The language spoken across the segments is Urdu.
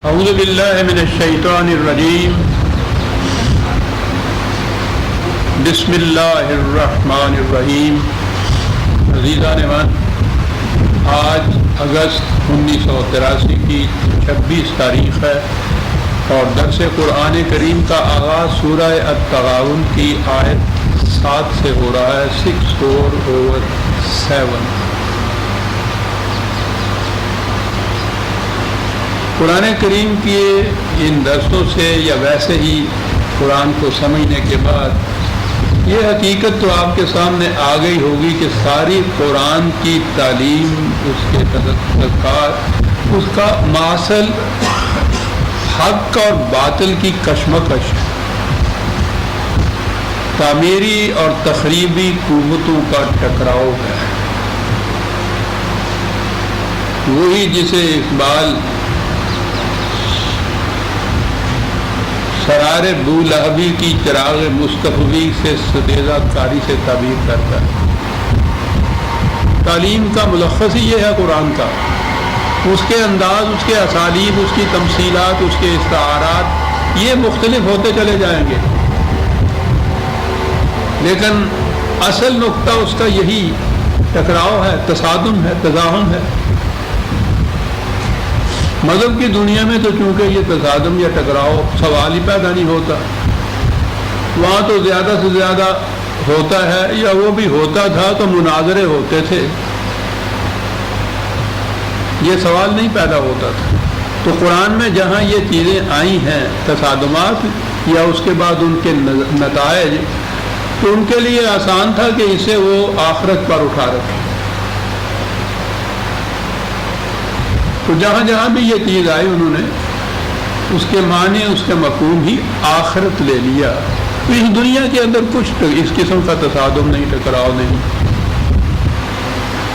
اعوذ باللہ من الشیطان الرجیم بسم اللہ الرحمن الرحیم۔ عزیزان من، آج اگست 1983 کی 26 تاریخ ہے اور درس قرآن کریم کا آغاز سورہ التغابن کی آیت 7 سے ہو رہا ہے، 6/7۔ قرآن کریم کے ان درسوں سے یا ویسے ہی قرآن کو سمجھنے کے بعد یہ حقیقت تو آپ کے سامنے آ گئی ہوگی کہ ساری قرآن کی تعلیم، اس کے تذکار، اس کا ماصل حق اور باطل کی کشمکش، تعمیری اور تخریبی قوتوں کا ٹکراؤ ہے۔ وہی جسے اقبال سرار بولہبی کی چراغ مصطفی سے ستیزہ کاری سے تعبیر کرتا ہے۔ تعلیم کا ملخص ہی یہ ہے قرآن کا، اس کے انداز، اس کے اسالیب، اس کی تمثیلات، اس کے استعارات یہ مختلف ہوتے چلے جائیں گے، لیکن اصل نقطہ اس کا یہی ٹکراؤ ہے، تصادم ہے، تزاحم ہے۔ مذہب کی دنیا میں تو چونکہ یہ تصادم یا ٹکراؤ سوال ہی پیدا نہیں ہوتا، وہاں تو زیادہ سے زیادہ ہوتا ہے، یا وہ بھی ہوتا تھا تو مناظرے ہوتے تھے، یہ سوال نہیں پیدا ہوتا تھا۔ تو قرآن میں جہاں یہ چیزیں آئی ہیں، تصادمات یا اس کے بعد ان کے نتائج، تو ان کے لیے آسان تھا کہ اسے وہ آخرت پر اٹھا رکھے۔ تو جہاں جہاں بھی یہ چیز آئی، انہوں نے اس کے معنی، اس کے مفہوم ہی آخرت لے لیا۔ تو اس دنیا کے اندر کچھ اس قسم کا تصادم نہیں، ٹکراؤ نہیں۔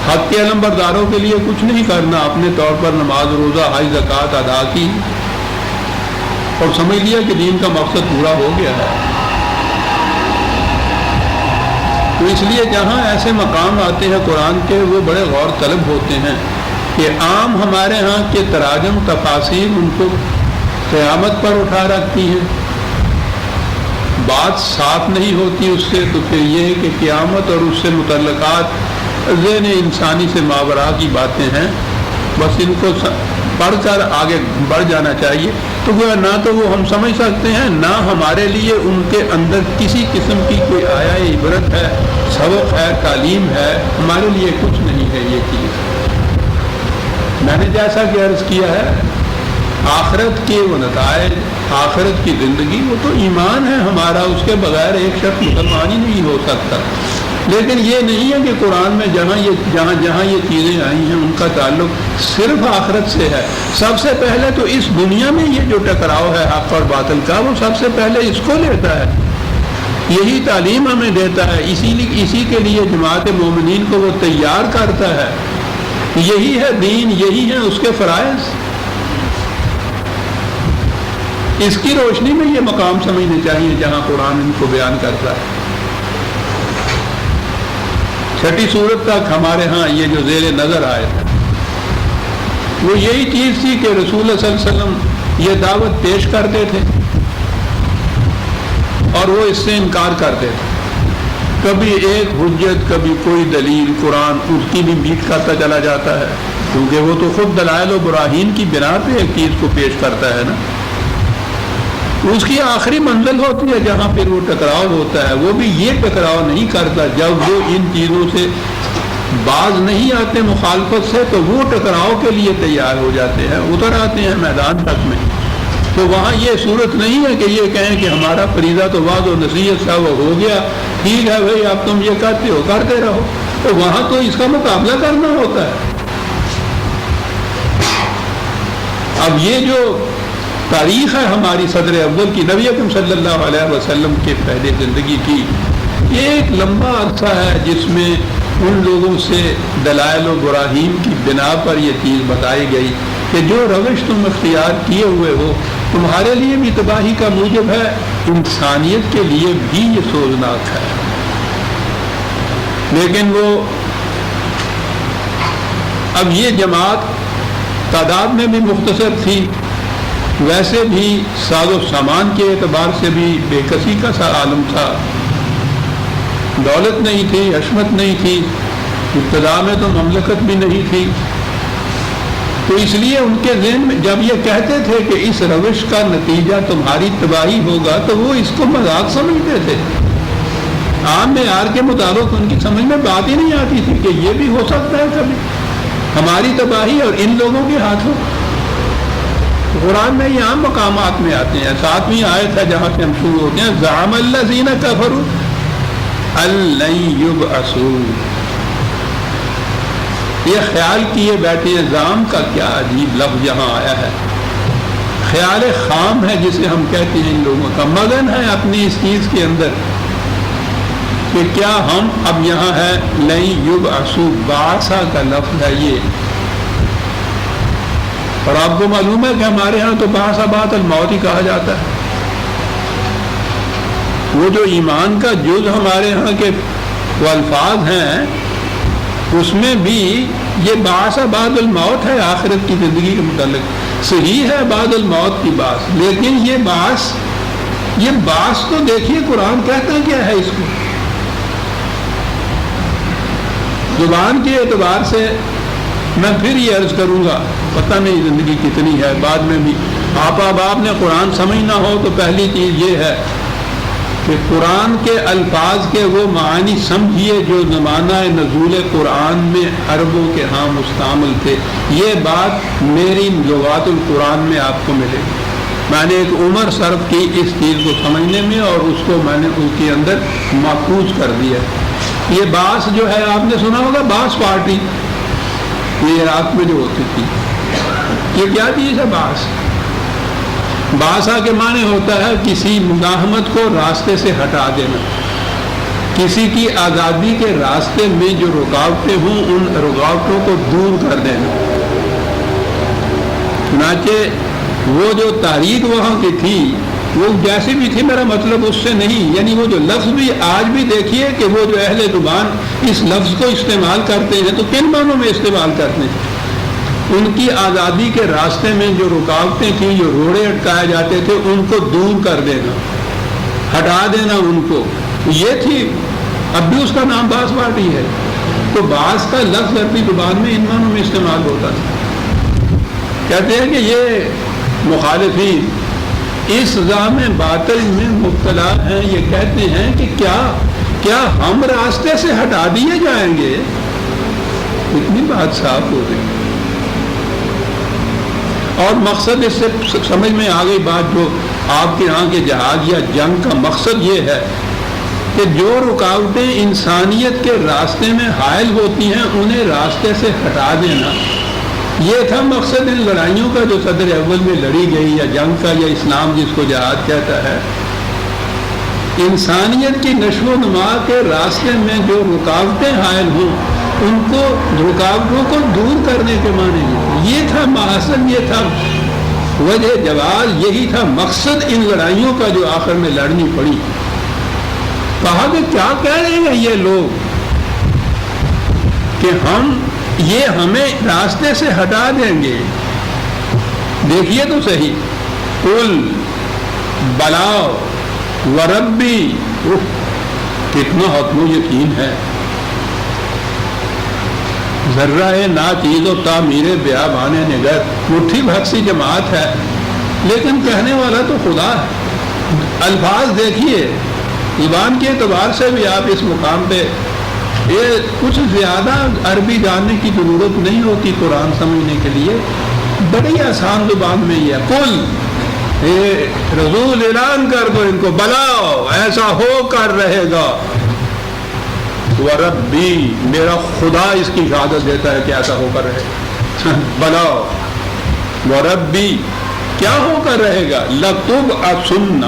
حق کے علمبرداروں کے لیے کچھ نہیں کرنا، اپنے طور پر نماز، روزہ، حج، زکوٰۃ ادا کی اور سمجھ لیا کہ دین کا مقصد پورا ہو گیا ہے۔ تو اس لیے جہاں ایسے مقام آتے ہیں قرآن کے، وہ بڑے غور طلب ہوتے ہیں کہ عام ہمارے ہاں کے تراجم، تفاسیر ان کو قیامت پر اٹھا رکھتی ہیں، بات صاف نہیں ہوتی اس سے، تو پھر یہ ہے کہ قیامت اور اس سے متعلقات ذہن انسانی سے ماورا کی باتیں ہیں، بس ان کو پڑھ کر آگے بڑھ جانا چاہیے۔ تو وہ نہ تو وہ ہم سمجھ سکتے ہیں، نہ ہمارے لیے ان کے اندر کسی قسم کی کوئی آیا عبرت ہے، سبق ہے، تعلیم ہے، ہمارے لیے کچھ نہیں ہے یہ چیز۔ میں نے جیسا کہ عرض کیا ہے، آخرت کے وہ نتائج، آخرت کی زندگی، وہ تو ایمان ہے ہمارا، اس کے بغیر ایک شخص مسلمان ہی نہیں ہو سکتا۔ لیکن یہ نہیں ہے کہ قرآن میں جہاں یہ چیزیں آئی ہیں ان کا تعلق صرف آخرت سے ہے۔ سب سے پہلے تو اس دنیا میں یہ جو ٹکراؤ ہے حق اور باطل کا، وہ سب سے پہلے اس کو لیتا ہے، یہی تعلیم ہمیں دیتا ہے، اسی کے لیے جماعت مومنین کو وہ تیار کرتا ہے۔ یہی ہے دین، یہی ہے اس کے فرائض۔ اس کی روشنی میں یہ مقام سمجھنے چاہیے جہاں قرآن ان کو بیان کرتا ہے۔ 6 سورت تک ہمارے ہاں یہ جو زیر نظر آئے تھے، وہ یہی چیز تھی کہ رسول اللہ صلی اللہ علیہ وسلم یہ دعوت پیش کرتے تھے اور وہ اس سے انکار کرتے تھے۔ کبھی ایک حجت، کبھی کوئی دلیل، قرآن اس کی بھی میٹ کرتا چلا جاتا ہے، کیونکہ وہ تو خود دلائل و براہین کی بنا پہ ایک چیز کو پیش کرتا ہے نا۔ اس کی آخری منزل ہوتی ہے جہاں پھر وہ ٹکراؤ ہوتا ہے، وہ بھی یہ ٹکراؤ نہیں کرتا جب وہ ان چیزوں سے باز نہیں آتے مخالفت سے، تو وہ ٹکراؤ کے لیے تیار ہو جاتے ہیں، اتر آتے ہیں میدان تک میں۔ تو وہاں یہ صورت نہیں ہے کہ یہ کہیں کہ ہمارا فریضہ تو وعظ و نصیحت کا وہ ہو گیا، ٹھیک ہے بھائی اب تم یہ کرتے ہو کرتے رہو۔ تو وہاں تو اس کا مقابلہ کرنا ہوتا ہے۔ اب یہ جو تاریخ ہے ہماری صدر اول کی، نبی اکرم صلی اللہ علیہ وسلم کے پہلے زندگی کی، یہ ایک لمبا عرصہ ہے جس میں ان لوگوں سے دلائل و براہین کی بنا پر یہ چیز بتائی گئی کہ جو روش تم اختیار کیے ہوئے ہو تمہارے لیے بھی تباہی کا موجب ہے، انسانیت کے لیے بھی یہ سوزناک ہے۔ لیکن وہ اب یہ جماعت تعداد میں بھی مختصر تھی، ویسے بھی ساز و سامان کے اعتبار سے بھی بے کسی کا سا عالم تھا، دولت نہیں تھی، عصمت نہیں تھی، ابتدا میں تو مملکت بھی نہیں تھی. تو اس لیے ان کے ذہن میں جب یہ کہتے تھے کہ اس روش کا نتیجہ تمہاری تباہی ہوگا تو وہ اس کو مذاق سمجھتے تھے. عام معیار کے مطابق ان کی سمجھ میں بات ہی نہیں آتی تھی کہ یہ بھی ہو سکتا ہے کبھی ہماری تباہی اور ان لوگوں کے ہاتھوں. قرآن میں یہ عام مقامات میں آتے ہیں. 7ویں آیت ہے جہاں سے ہم شروع ہوتے ہیں، زعم الذین کفروا ان لن یبعثوا. یہ خیال کیے بیٹھے ہیں. زعم کا کیا عجیب لفظ یہاں آیا ہے. خیال خام ہے جسے ہم کہتے ہیں ان لوگوں کا، مگن ہے اپنی اس چیز کے اندر کہ کیا ہم اب یہاں ہے لن یبعثوا، بعثا کا لفظ ہے یہ. اور آپ کو معلوم ہے کہ ہمارے ہاں تو بعث بعد الموت ہی کہا جاتا ہے. وہ جو ایمان کا جز ہمارے ہاں کے وہ الفاظ ہیں اس میں بھی یہ بعث بعد الموت ہے آخرت کی زندگی کے متعلق. صحیح ہے بعد الموت کی بات، لیکن یہ بعث تو دیکھیے قرآن کہتا کیا ہے اس کو. زبان کے اعتبار سے میں پھر یہ عرض کروں گا، پتہ نہیں زندگی کتنی ہے، بعد میں بھی آپ نے قرآن سمجھنا ہو تو پہلی چیز یہ ہے کہ قرآن کے الفاظ کے وہ معانی سمجھیے جو زمانہ نزول قرآن میں عربوں کے ہاں مستعمل تھے. یہ بات میری لغات القرآن میں آپ کو ملے گی. میں نے ایک عمر صرف کی اس چیز کو سمجھنے میں اور اس کو میں نے اس کے اندر محفوظ کر دیا. یہ باس جو ہے آپ نے سنا ہوگا، باس پارٹی یہ عراق میں جو ہوتی تھی، یہ کیا چیز ہے باس؟ باسا کے معنی ہوتا ہے کسی مزاحمت کو راستے سے ہٹا دینا، کسی کی آزادی کے راستے میں جو رکاوٹیں ہوں ان رکاوٹوں کو دور کر دینا. چنانچہ وہ جو تاریخ وہاں کی تھی وہ جیسی بھی تھی، میرا مطلب اس سے نہیں، یعنی وہ جو لفظ بھی آج بھی دیکھیے کہ وہ جو اہل زبان اس لفظ کو استعمال کرتے ہیں تو کن معنوں میں استعمال کرتے ہیں. ان کی آزادی کے راستے میں جو رکاوٹیں تھیں، جو روڑے اٹکائے جاتے تھے، ان کو دور کر دینا، ہٹا دینا ان کو، یہ تھی. اب بھی اس کا نام باس پارٹی ہے. تو باس کا لفظ عربی زبان میں ان معنوں میں استعمال ہوتا ہے. کہتے ہیں کہ یہ مخالفین اس زام باطل میں مبتلا ہیں. یہ کہتے ہیں کہ کیا ہم راستے سے ہٹا دیے جائیں گے؟ اتنی بات صاف ہو گئی. اور مقصد اس سے سمجھ میں آ گئی بات، جو آپ کے یہاں کے جہاد یا جنگ کا مقصد یہ ہے کہ جو رکاوٹیں انسانیت کے راستے میں حائل ہوتی ہیں انہیں راستے سے ہٹا دینا. یہ تھا مقصد ان لڑائیوں کا جو صدر اول میں لڑی گئی، یا جنگ کا، یا اسلام جس کو جہاد کہتا ہے. انسانیت کی نشو و نما کے راستے میں جو رکاوٹیں حائل ہوں ان کو، رکاوٹوں کو دور کرنے کے معنی یہ تھا مقصد، یہ تھا وجہ جواز، یہی تھا مقصد ان لڑائیوں کا جو آخر میں لڑنی پڑی. کہا کہ کیا کہہ رہے ہیں یہ لوگ کہ یہ ہمیں راستے سے ہٹا دیں گے. دیکھیے تو صحیح، قل بلاؤ وربی، کتنا حتم و یقین ہے. ذرہ نا چیز و تعمیر بیابان نگر، مٹھی بھر سی جماعت ہے لیکن کہنے والا تو خدا ہے. الفاظ دیکھیے، زبان کے اعتبار سے بھی آپ اس مقام پہ یہ کچھ زیادہ عربی جاننے کی ضرورت نہیں ہوتی قرآن سمجھنے کے لیے. بڑی آسان زبان میں یہ قل، رسول اعلان کر دو ان کو، بلاؤ ایسا ہو کر رہے گا. وربی، میرا خدا اس کی شہادت دیتا ہے کہ ایسا ہو کر رہے گا. بلاؤ وربی، کیا ہو کر رہے گا؟ لتبعثن،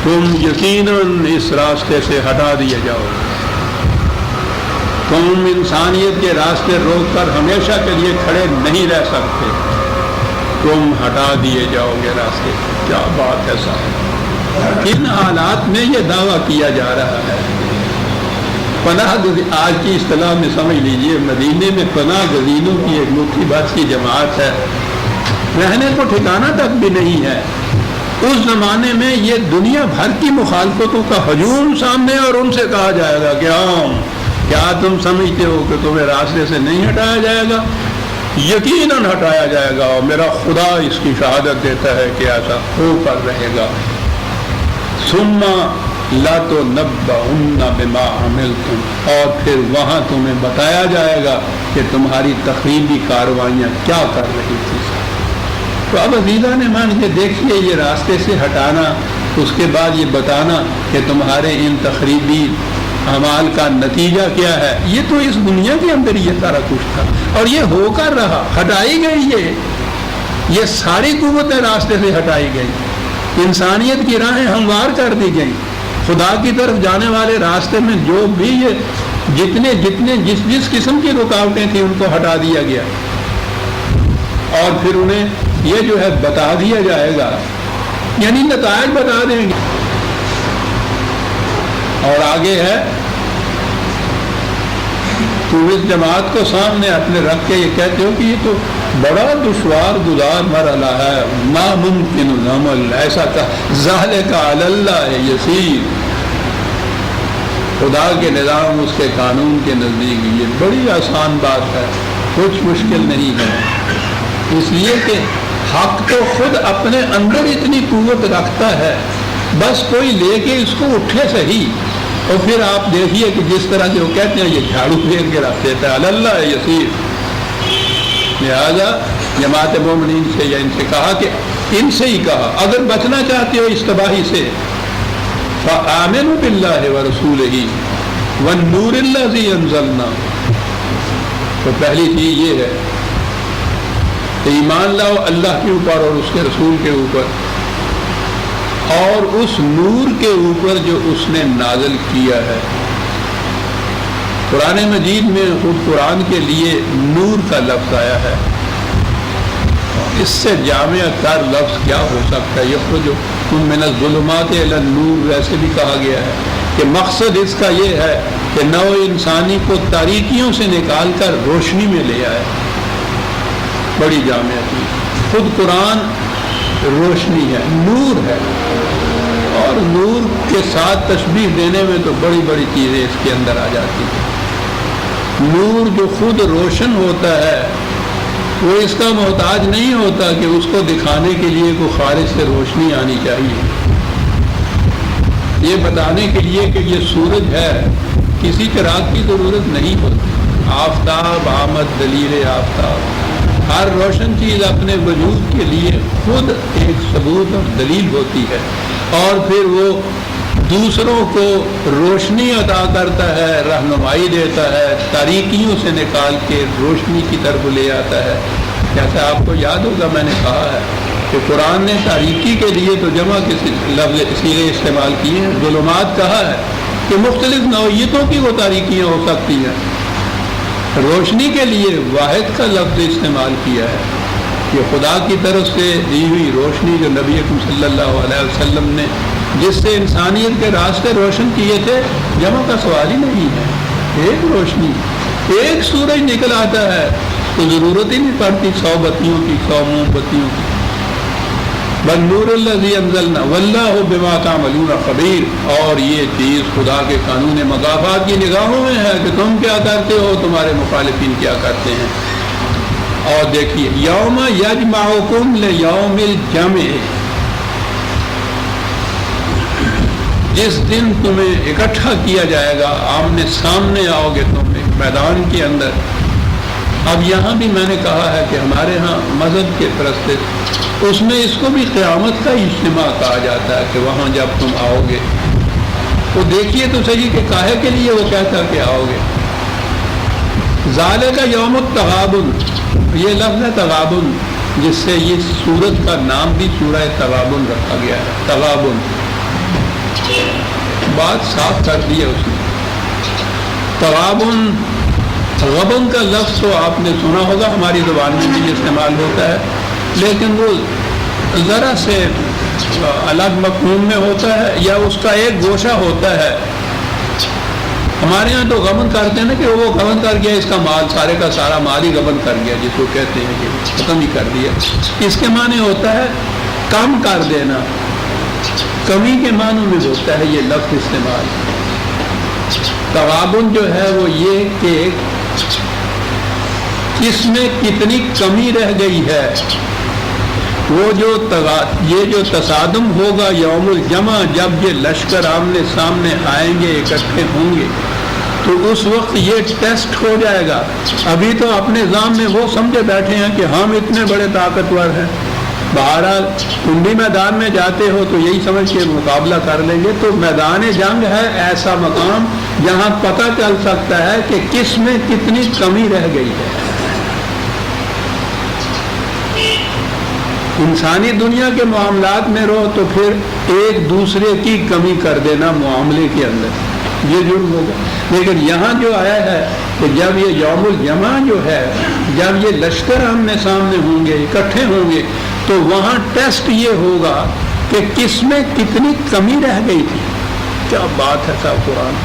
تم یقیناً اس راستے سے ہٹا دیے جاؤ. تم انسانیت کے راستے روک کر ہمیشہ کے لیے کھڑے نہیں رہ سکتے، تم ہٹا دیے جاؤ گے راستے. کیا بات ہے صاحب، کن حالات میں یہ دعویٰ کیا جا رہا ہے. پناہ آج کی اصطلاح میں سمجھ لیجئے، مدینے میں پناہ گزینوں کی ایک مٹھی بھر کی جماعت ہے رہنے کو ٹھکانہ تک بھی نہیں ہے۔ اس زمانے میں یہ دنیا بھر کی مخالفتوں کا ہجوم سامنے، اور ان سے کہا جائے گا کہ کیا تم سمجھتے ہو کہ تمہیں راستے سے نہیں ہٹایا جائے گا؟ یقیناً ہٹایا جائے گا، اور میرا خدا اس کی شہادت دیتا ہے کہ ایسا ہو کر رہے گا۔ ثم لَتُنَبَّئُنَّ بِمَا عَمِلْتُمْ، اور پھر وہاں تمہیں بتایا جائے گا کہ تمہاری تخریبی کارروائیاں کیا کر رہی تھی۔ تو اب عزیزان ایمان کے دیکھیے، یہ راستے سے ہٹانا، اس کے بعد یہ بتانا کہ تمہارے ان تخریبی اعمال کا نتیجہ کیا ہے، یہ تو اس دنیا کے اندر یہ سارا کچھ تھا، اور یہ ہو کر رہا، ہٹائی گئی یہ ساری قوتیں راستے سے ہٹائی گئی، انسانیت کی راہیں ہموار کر دی گئی، خدا کی طرف جانے والے راستے میں جو بھی یہ جتنے جس قسم کی رکاوٹیں تھیں ان کو ہٹا دیا گیا، اور پھر انہیں یہ جو ہے بتا دیا جائے گا، یعنی نتائج بتا دیں گے۔ اور آگے ہے، تم اس جماعت کو سامنے اپنے رکھ کے یہ کہتے ہو کہ یہ تو بڑا دشوار گزار مرحلہ ہے، ناممکن العمل، ایسا کہ ذالک علی اللہ یسیر، خدا کے نظام، اس کے قانون کے نزدیک یہ بڑی آسان بات ہے، کچھ مشکل نہیں ہے۔ اس لیے کہ حق تو خود اپنے اندر اتنی قوت رکھتا ہے، بس کوئی لے کے اس کو اٹھے صحیح، اور پھر آپ دیکھیے کہ جس طرح سے وہ کہتے ہیں یہ جھاڑو پھیر کے رکھ دیتا ہے، اللہ یسیر۔ لہذا جماعت مومنین سے یا ان سے کہا کہ ان سے ہی کہا، اگر بچنا چاہتے ہو اس تباہی سے، فآمنوا باللہ ورسولہ والنور الذی انزلنا، تو پہلی چیز یہ ہے کہ ایمان لاؤ اللہ کے اوپر اور اس کے رسول کے اوپر، اور اس نور کے اوپر جو اس نے نازل کیا ہے۔ قرآن مجید میں خود قرآن کے لیے نور کا لفظ آیا ہے، اس سے جامع تر لفظ کیا ہو سکتا ہے؟ یخرجکم من الظلمات الی النور، ویسے بھی کہا گیا ہے کہ مقصد اس کا یہ ہے کہ نوع انسانی کو تاریکیوں سے نکال کر روشنی میں لے آئے، بڑی جامع چیز۔ خود قرآن روشنی ہے، نور ہے، اور نور کے ساتھ تشبیہ دینے میں تو بڑی بڑی چیزیں اس کے اندر آ جاتی ہیں۔ نور جو خود روشن ہوتا ہے وہ اس کا محتاج نہیں ہوتا کہ اس کو دکھانے کے لیے کوئی خارج سے روشنی آنی چاہیے، یہ بتانے کے لیے کہ یہ سورج ہے کسی چراغ کی ضرورت نہیں ہوتی۔ آفتاب آمد دلیل آفتاب، ہر روشن چیز اپنے وجود کے لیے خود ایک ثبوت اور دلیل ہوتی ہے، اور پھر وہ دوسروں کو روشنی عطا کرتا ہے، رہنمائی دیتا ہے، تاریکیوں سے نکال کے روشنی کی طرف لے آتا ہے۔ جیسے آپ کو یاد ہوگا میں نے کہا ہے کہ قرآن نے تاریکی کے لیے تو جمع کے لفظ سیرے استعمال کیے ہیں، ظلمات کہا ہے کہ مختلف نوعیتوں کی وہ تاریکیاں ہو سکتی ہیں، روشنی کے لیے واحد کا لفظ استعمال کیا ہے، یہ خدا کی طرف سے دی ہوئی روشنی جو نبی اکرم صلی اللہ علیہ وسلم نے جس سے انسانیت کے راستے روشن کیے تھے، جمع کا سوال ہی نہیں ہے، ایک روشنی، ایک سورج نکل آتا ہے تو ضرورت ہی نہیں پڑتی 100 بتیوں کی، 100 موم بتیوں کی۔ والنور الذی انزلنا واللہ بما تعملون خبیر، اور یہ چیز خدا کے قانون مکافات کی نگاہوں میں ہے کہ تم کیا کرتے ہو، تمہارے مخالفین کیا کرتے ہیں۔ اور دیکھیے یوم یجمعکم لیوم الجمع، جس دن تمہیں اکٹھا کیا جائے گا، آمنے سامنے آؤ گے تم ایک میدان کے اندر۔ اب یہاں بھی میں نے کہا ہے کہ ہمارے ہاں مذہب کے پرستے اس میں اس کو بھی قیامت کا اجتماع کہا جاتا ہے کہ وہاں جب تم آؤ گے تو دیکھیے تو صحیح کہ کاہے کے لیے وہ کہتا کہ آؤ گے۔ ذالک یوم التغابن، یہ لفظ ہے تغابن، جس سے یہ سورت کا نام بھی سورہ تغابن رکھا گیا ہے۔ تغابن بات صاف کر دی ہے اس نے۔ تغابن، غبن کا لفظ تو آپ نے سنا ہوگا، ہماری زبان میں بھی استعمال ہوتا ہے، لیکن وہ ذرا سے الگ مفہوم میں ہوتا ہے، یا اس کا ایک گوشہ ہوتا ہے، ہمارے ہاں تو غبن کرتے ہیں نا کہ وہ غبن کر گیا، اس کا مال سارے کا سارا مال ہی غبن کر گیا، جس کو کہتے ہیں کہ ختم ہی کر دیا. اس کے معنی ہوتا ہے کم کر دینا، کمی کے معنوں میں ہوتا ہے یہ لفظ استعمال. تغابن جو ہے وہ یہ کہ کس میں کتنی کمی رہ گئی ہے. وہ جو تصادم ہوگا یوم الجمع، جب یہ لشکر آمنے سامنے آئیں گے، اکٹھے ہوں گے، تو اس وقت یہ ٹیسٹ ہو جائے گا. ابھی تو اپنے نظام میں وہ سمجھے بیٹھے ہیں کہ ہم اتنے بڑے طاقتور ہیں. بہرحال تم بھی میدان میں جاتے ہو تو یہی سمجھ کے مقابلہ کر لیں گے. تو میدان جنگ ہے ایسا مقام جہاں پتہ چل سکتا ہے کہ کس میں کتنی کمی رہ گئی ہے. انسانی دنیا کے معاملات میں رہو تو پھر ایک دوسرے کی کمی کر دینا معاملے کے اندر، یہ جرم ہوگا. لیکن یہاں جو آیا ہے کہ جب یہ یوم الجمع جو ہے، جب یہ لشکر آمنے سامنے ہوں گے، اکٹھے ہوں گے، تو وہاں ٹیسٹ یہ ہوگا کہ کس میں کتنی کمی رہ گئی تھی. کیا بات ہے صاحب قرآن.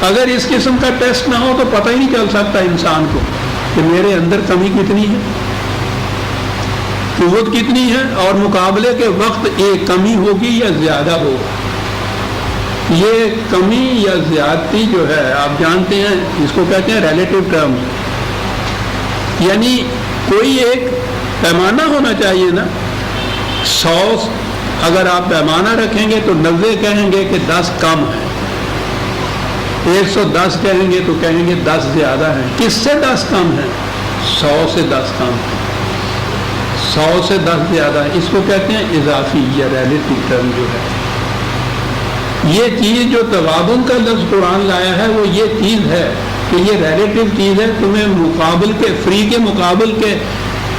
اگر اس قسم کا ٹیسٹ نہ ہو تو پتہ ہی نہیں چل سکتا انسان کو کہ میرے اندر کمی کتنی ہے، قوت کتنی ہے، اور مقابلے کے وقت ایک کمی ہوگی یا زیادہ ہوگا. یہ کمی یا زیادتی جو ہے آپ جانتے ہیں اس کو کہتے ہیں ریلیٹو ٹرم. یعنی کوئی ایک پیمانہ ہونا چاہیے نا. 100 اگر آپ پیمانہ رکھیں گے تو 90 کہیں گے کہ 10 کم ہے، 110 کہیں گے تو کہیں گے 10 زیادہ ہیں. کس سے 10 کم ہے؟ 100 سے 10 کم ہے، 100 سے 10 زیادہ ہے. اس کو کہتے ہیں اضافی یا ریلیٹو ٹرم جو ہے. یہ چیز جو تغابن کا لفظ قرآن لایا ہے وہ یہ چیز ہے کہ یہ ریلیٹو چیز ہے. تمہیں مقابل کے فری کے مقابل کے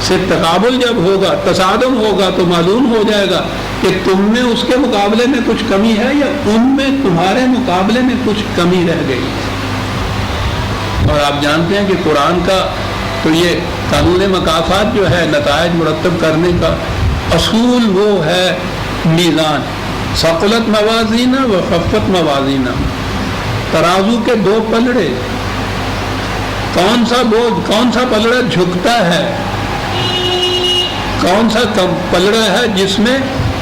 سے تقابل جب ہوگا، تصادم ہوگا، تو معلوم ہو جائے گا کہ تم میں اس کے مقابلے میں کچھ کمی ہے یا ان میں تمہارے مقابلے میں کچھ کمی رہ گئی. اور آپ جانتے ہیں کہ قرآن کا تو یہ قانون مکافات جو ہے، نتائج مرتب کرنے کا اصول وہ ہے میزان. ثقلت موازینہ و خفت موازینہ، ترازو کے 2 پلڑے. کون سا بوجھ، کون سا پلڑا جھکتا ہے، کون سا پلڑا ہے جس میں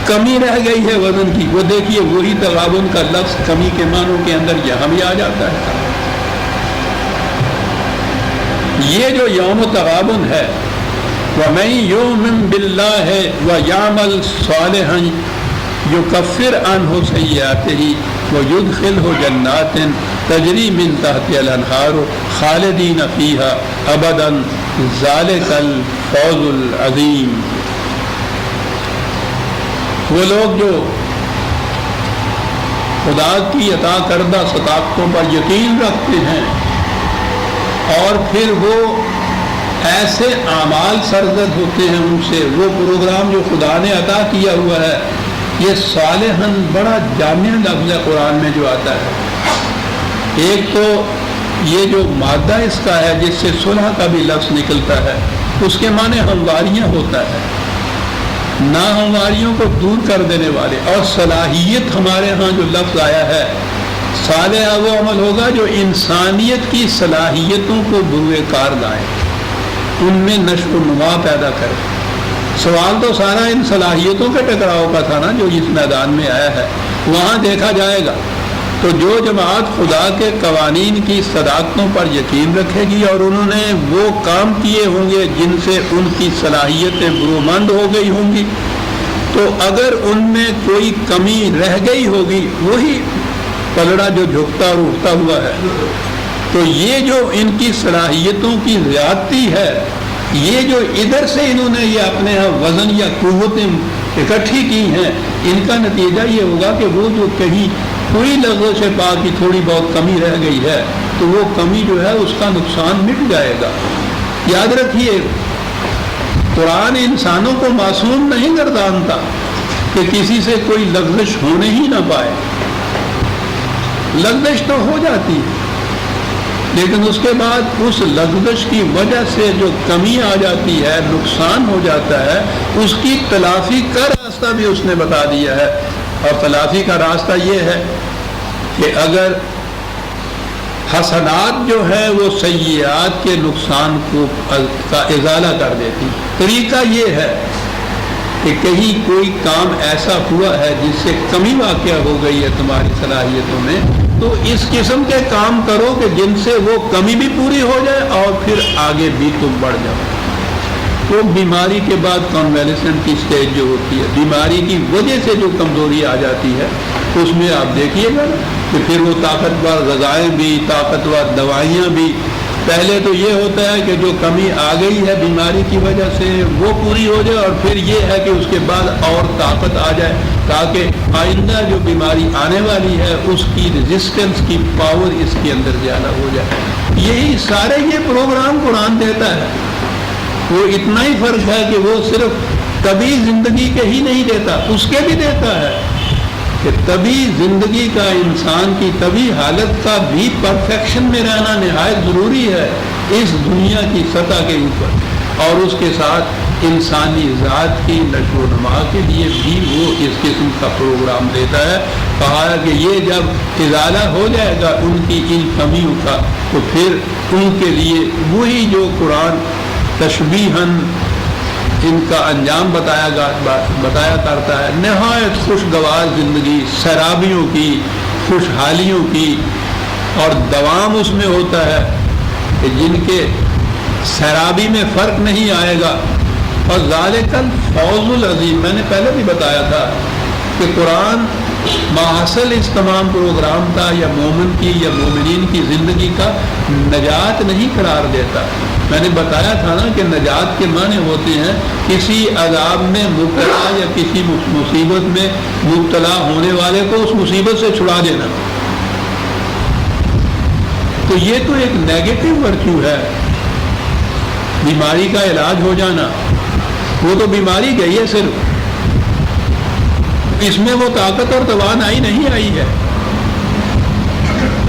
کمی رہ گئی ہے وزن کی. وہ دیکھیے وہی تغابن کا لفظ کمی کے معنوں کے اندر یہاں بھی آ جاتا ہے. یہ جو یوم تغابن ہے، وَمَن يُؤْمِن بِاللَّهِ وَيَعْمَلْ صَالِحًا يُكَفِّرْ عَنْهُ سَيِّئَاتِهِ وَيُدْخِلْهُ جَنَّاتٍ تَجْرِي مِن تَحْتِهَا الْأَنْهَارُ خَالِدِينَ فِيهَا أَبَدًا ذَلِكَ الْفَوْزُ الْعَظِيمُ. وہ لوگ جو خدا کی عطا کردہ صداقتوں پر یقین رکھتے ہیں اور پھر وہ ایسے اعمال سرزد ہوتے ہیں ان سے، وہ پروگرام جو خدا نے عطا کیا ہوا ہے. یہ صالحاً بڑا جامع لفظ ہے قرآن میں جو آتا ہے. ایک تو یہ جو مادہ اس کا ہے جس سے صلح کا بھی لفظ نکلتا ہے، اس کے معنی ہمواریاں ہوتا ہے، ناہمواریوں کو دور کر دینے والے. اور صلاحیت ہمارے ہاں جو لفظ آیا ہے، صالح وہ عمل ہوگا جو انسانیت کی صلاحیتوں کو بروئے کار لائے، ان میں نشو و نما پیدا کرے. سوال تو سارا ان صلاحیتوں کے ٹکراؤ کا تھا نا جو اس میدان میں آیا ہے. وہاں دیکھا جائے گا تو جو جماعت خدا کے قوانین کی صداقتوں پر یقین رکھے گی اور انہوں نے وہ کام کیے ہوں گے جن سے ان کی صلاحیتیں برومند ہو گئی ہوں گی، تو اگر ان میں کوئی کمی رہ گئی ہوگی، وہی پلڑا جو جھکتا اور اٹھتا ہوا ہے، تو یہ جو ان کی صلاحیتوں کی زیادتی ہے، یہ جو ادھر سے انہوں نے یہ اپنے ہاں وزن یا قوتیں اکٹھی کی ہیں، ان کا نتیجہ یہ ہوگا کہ وہ جو کہیں کوئی لغزش پاک کی تھوڑی بہت کمی رہ گئی ہے تو وہ کمی جو ہے اس کا نقصان مٹ جائے گا. یاد رکھیے قرآن انسانوں کو معصوم نہیں گردانتا کہ کسی سے کوئی لغزش ہونے ہی نہ پائے. لغزش تو ہو جاتی ہے لیکن اس کے بعد اس لغزش کی وجہ سے جو کمی آ جاتی ہے، نقصان ہو جاتا ہے، اس کی تلافی کا راستہ بھی اس نے بتا دیا ہے. اور تلافی کا راستہ یہ ہے کہ اگر حسنات جو ہے وہ سیئات کے نقصان کا ازالہ کر دیتی. طریقہ یہ ہے کہ کہیں کوئی کام ایسا ہوا ہے جس سے کمی واقع ہو گئی ہے تمہاری صلاحیتوں میں، تو اس قسم کے کام کرو کہ جن سے وہ کمی بھی پوری ہو جائے اور پھر آگے بھی تم بڑھ جاؤ. وہ بیماری کے بعد کنویلیسنٹ کی سٹیج جو ہوتی ہے، بیماری کی وجہ سے جو کمزوری آ جاتی ہے، اس میں آپ دیکھیے گا کہ پھر وہ طاقتور غذائیں بھی، طاقتور دوائیاں بھی. پہلے تو یہ ہوتا ہے کہ جو کمی آ گئی ہے بیماری کی وجہ سے وہ پوری ہو جائے، اور پھر یہ ہے کہ اس کے بعد اور طاقت آ جائے تاکہ آئندہ جو بیماری آنے والی ہے اس کی ریزسٹنس کی پاور اس کے اندر زیادہ ہو جائے. یہی سارے یہ پروگرام قرآن دیتا ہے. وہ اتنا ہی فرق ہے کہ وہ صرف طبی زندگی کے ہی نہیں دیتا، اس کے بھی دیتا ہے کہ طبی زندگی کا، انسان کی طبی حالت کا بھی پرفیکشن میں رہنا نہایت ضروری ہے اس دنیا کی سطح کے اوپر، اور اس کے ساتھ انسانی ذات کی نشو و نما کے لیے بھی وہ اس قسم کا پروگرام دیتا ہے. کہا کہ یہ جب ازالہ ہو جائے گا ان کی ان کمیوں کا، تو پھر ان کے لیے وہی جو قرآن تشبیہاً ان کا انجام بتایا کرتا ہے، نہایت خوشگوار زندگی، سرابیوں کی، خوشحالیوں کی، اور دوام اس میں ہوتا ہے کہ جن کے سرابی میں فرق نہیں آئے گا. اور ذالک الفوز العظیم، میں نے پہلے بھی بتایا تھا کہ قرآن ماحصل اس تمام پروگرام کا یا مومن کی یا مومنین کی زندگی کا نجات نہیں قرار دیتا. میں نے بتایا تھا نا کہ نجات کے معنی ہوتے ہیں کسی عذاب میں مبتلا یا کسی مصیبت میں مبتلا ہونے والے کو اس مصیبت سے چھڑا دینا. تو یہ تو ایک نیگیٹو ورچو ہے، بیماری کا علاج ہو جانا. وہ تو بیماری گئی ہے صرف، اس میں وہ طاقت اور توانائی نہیں آئی ہے.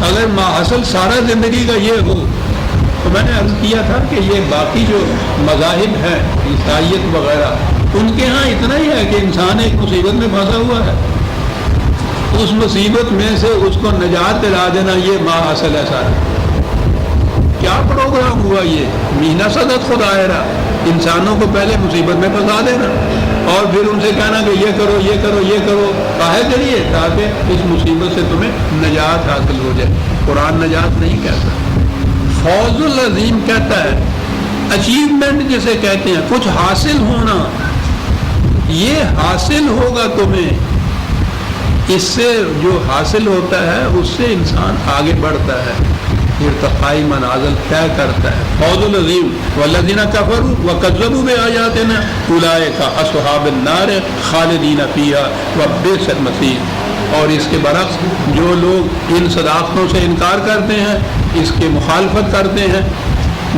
اگر ماحصل سارا زندگی کا یہ ہو تو میں نے عرض کیا تھا کہ یہ باقی جو مذاہب ہیں، عیسائیت وغیرہ، ان کے ہاں اتنا ہی ہے کہ انسان ایک مصیبت میں پھنسا ہوا ہے، اس مصیبت میں سے اس کو نجات دلا دینا یہ ماحصل ہے سارا. کیا پروگرام ہوا یہ؟ مہینہ صدت خدائرہ، انسانوں کو پہلے مصیبت میں پھنسا دینا اور پھر ان سے کہنا کہ یہ کرو یہ کرو یہ کرو. کاہے کے لیے؟ تاکہ اس مصیبت سے تمہیں نجات حاصل ہو جائے. قرآن نجات نہیں کہتا، فوز العظیم کہتا ہے. اچیومنٹ جسے کہتے ہیں، کچھ حاصل ہونا، یہ حاصل ہوگا تمہیں. اس سے جو حاصل ہوتا ہے اس سے انسان آگے بڑھتا ہے، ارتقائی منازل طے کرتا ہے. فوز العظیم. والذین کفروا وکذبوا بآیاتنا اولئک اصحاب النار خالدین فیہا وبئس المصیر. اور اس کے برعکس جو لوگ ان صداقتوں سے انکار کرتے ہیں، اس کے مخالفت کرتے ہیں،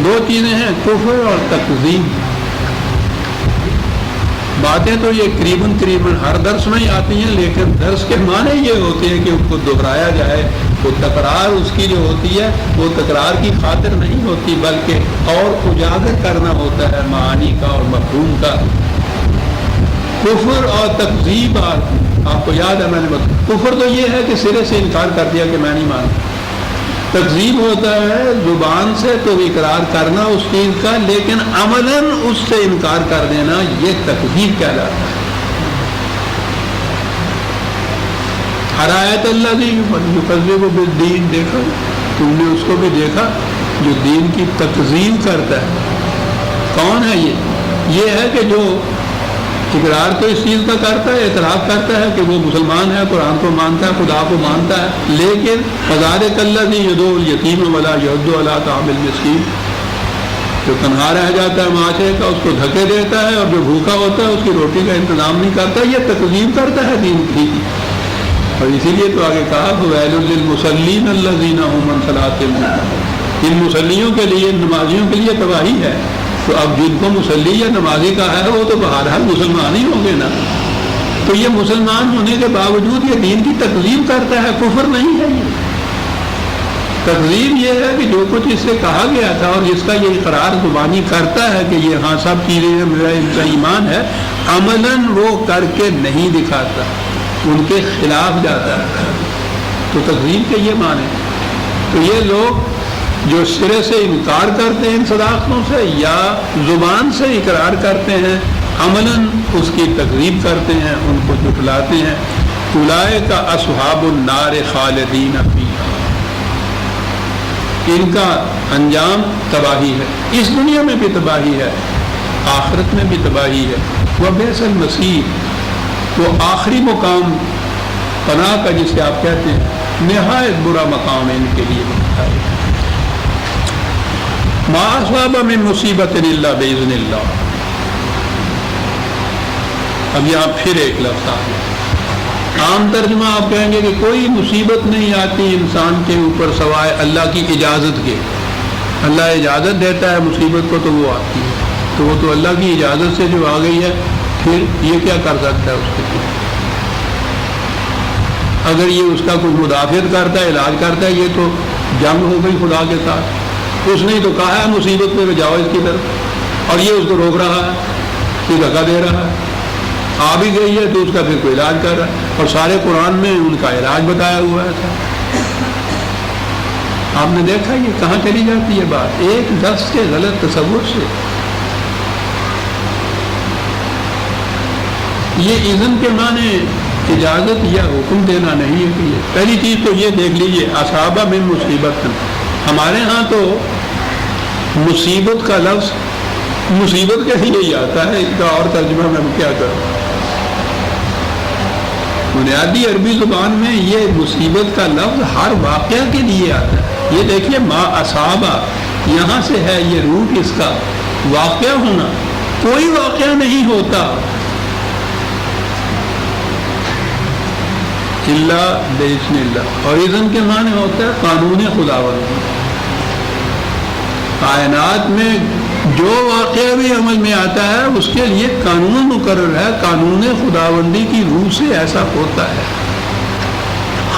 دو چیزیں ہیں، کفر اور تکذیب. باتیں تو یہ قریباً ہر درس میں ہی آتی ہیں، لیکن درس کے معنی یہ ہوتے ہیں کہ اس کو دہرایا جائے. وہ تکرار اس کی جو ہوتی ہے وہ تکرار کی خاطر نہیں ہوتی، بلکہ اور اجاگر کرنا ہوتا ہے معانی کا اور مفہوم کا. کفر اور تکذیب، آپ کو یاد ہے میں نے بتایا، کفر تو یہ ہے کہ سرے سے انکار کر دیا کہ میں نہیں مانتا. تکذیب ہوتا ہے زبان سے تو اقرار کرنا اس چیز کا، لیکن عملاً اس سے انکار کر دینا، یہ تکذیب کہلاتا ہے. حرایت اللہ یکذب بالدین، دیکھا تم نے اس کو بھی دیکھا جو دین کی تکذیب کرتا ہے. کون ہے یہ ہے کہ جو اقرار تو اس چیز کا کرتا ہے، اعتراف کرتا ہے کہ وہ مسلمان ہے، قرآن کو مانتا ہے، خدا کو مانتا ہے، لیکن فذلک الذی یدعو الیتیم ولا یحض علی طعام المسکین، جو تنہا رہ جاتا ہے معاشرے کا اس کو دھکے دیتا ہے، اور جو بھوکا ہوتا ہے اس کی روٹی کا انتظام نہیں کرتا. یہ تکذیب کرتا ہے دین کی. اور اسی لیے تو آگے کہا فویل للمصلین الذین هم عن صلاتهم ساہون. ان مصلیوں کے لیے، نمازیوں کے لیے تباہی ہے. تو اب جن کو مصلی یا نمازی کا ہے وہ تو بہرحال مسلمان ہی ہوں گے نا. تو یہ مسلمان ہونے کے باوجود یہ دین کی تکذیب کرتا ہے، کفر نہیں ہے. یہ تکذیب یہ ہے کہ جو کچھ اس سے کہا گیا تھا اور جس کا یہ اقرار زبانی کرتا ہے کہ یہ ہاں سب چیزیں میرا ان کا ایمان ہے، عملاً وہ کر کے نہیں دکھاتا، ان کے خلاف جاتا ہے. تو تکذیب کے یہ معنی. تو یہ لوگ جو سرے سے انکار کرتے ہیں ان صداقتوں سے یا زبان سے اقرار کرتے ہیں عملاً اس کی تکذیب کرتے ہیں, ان کو جھٹلاتے ہیں. اولئک اصحاب النار خالدین فیہا, ان کا انجام تباہی ہے, اس دنیا میں بھی تباہی ہے, آخرت میں بھی تباہی ہے. وبئس المصیر, وہ آخری مقام پناہ کا جسے آپ کہتے ہیں نہایت برا مقام ہے ان کے لیے. ما اصاب من مصیبت الا باذن اللہ. اب یہاں پھر ایک لفظ آ گیا. عام ترجمہ آپ کہیں گے کہ کوئی مصیبت نہیں آتی انسان کے اوپر سوائے اللہ کی اجازت کے. اللہ اجازت دیتا ہے مصیبت کو تو وہ آتی ہے, تو وہ تو اللہ کی اجازت سے جو آ گئی ہے, پھر یہ کیا کر سکتا ہے اس کے لیے؟ اگر یہ اس کا کوئی مدافعت کرتا ہے, علاج کرتا ہے, یہ تو جنگ ہو گئی خدا کے ساتھ. اس نے تو کہا ہے مصیبت پہ جاؤ اس کی طرف, اور یہ اس کو روک رہا ہے, یہ دھکا دے رہا ہے. آ بھی گئی ہے تو اس کا پھر کوئی علاج کر رہا ہے, اور سارے قرآن میں ان کا علاج بتایا ہوا ہے. آپ نے دیکھا یہ کہاں چلی جاتی ہے بات, ایک لفظ کے غلط تصور سے. یہ اذن کے معنی اجازت یا حکم دینا نہیں ہے. کہ پہلی چیز تو یہ دیکھ لیجیے, اصحابہ من مصیبت. ہمارے ہاں تو مصیبت کا لفظ مصیبت کے لیے ہی آتا ہے, اس کا اور ترجمہ میں کیا کروں. بنیادی عربی زبان میں یہ مصیبت کا لفظ ہر واقعہ کے لیے آتا ہے. یہ دیکھیے ما اصابہ یہاں سے ہے, یہ روٹ اس کا واقعہ ہونا. کوئی واقعہ نہیں ہوتا الا باذن اللہ, اور اذن کے معنی ہوتا ہے قانون خداوندی. کائنات میں جو واقعہ بھی عمل میں آتا ہے اس کے لیے قانون مقرر ہے, قانون خداوندی کی روح سے ایسا ہوتا ہے.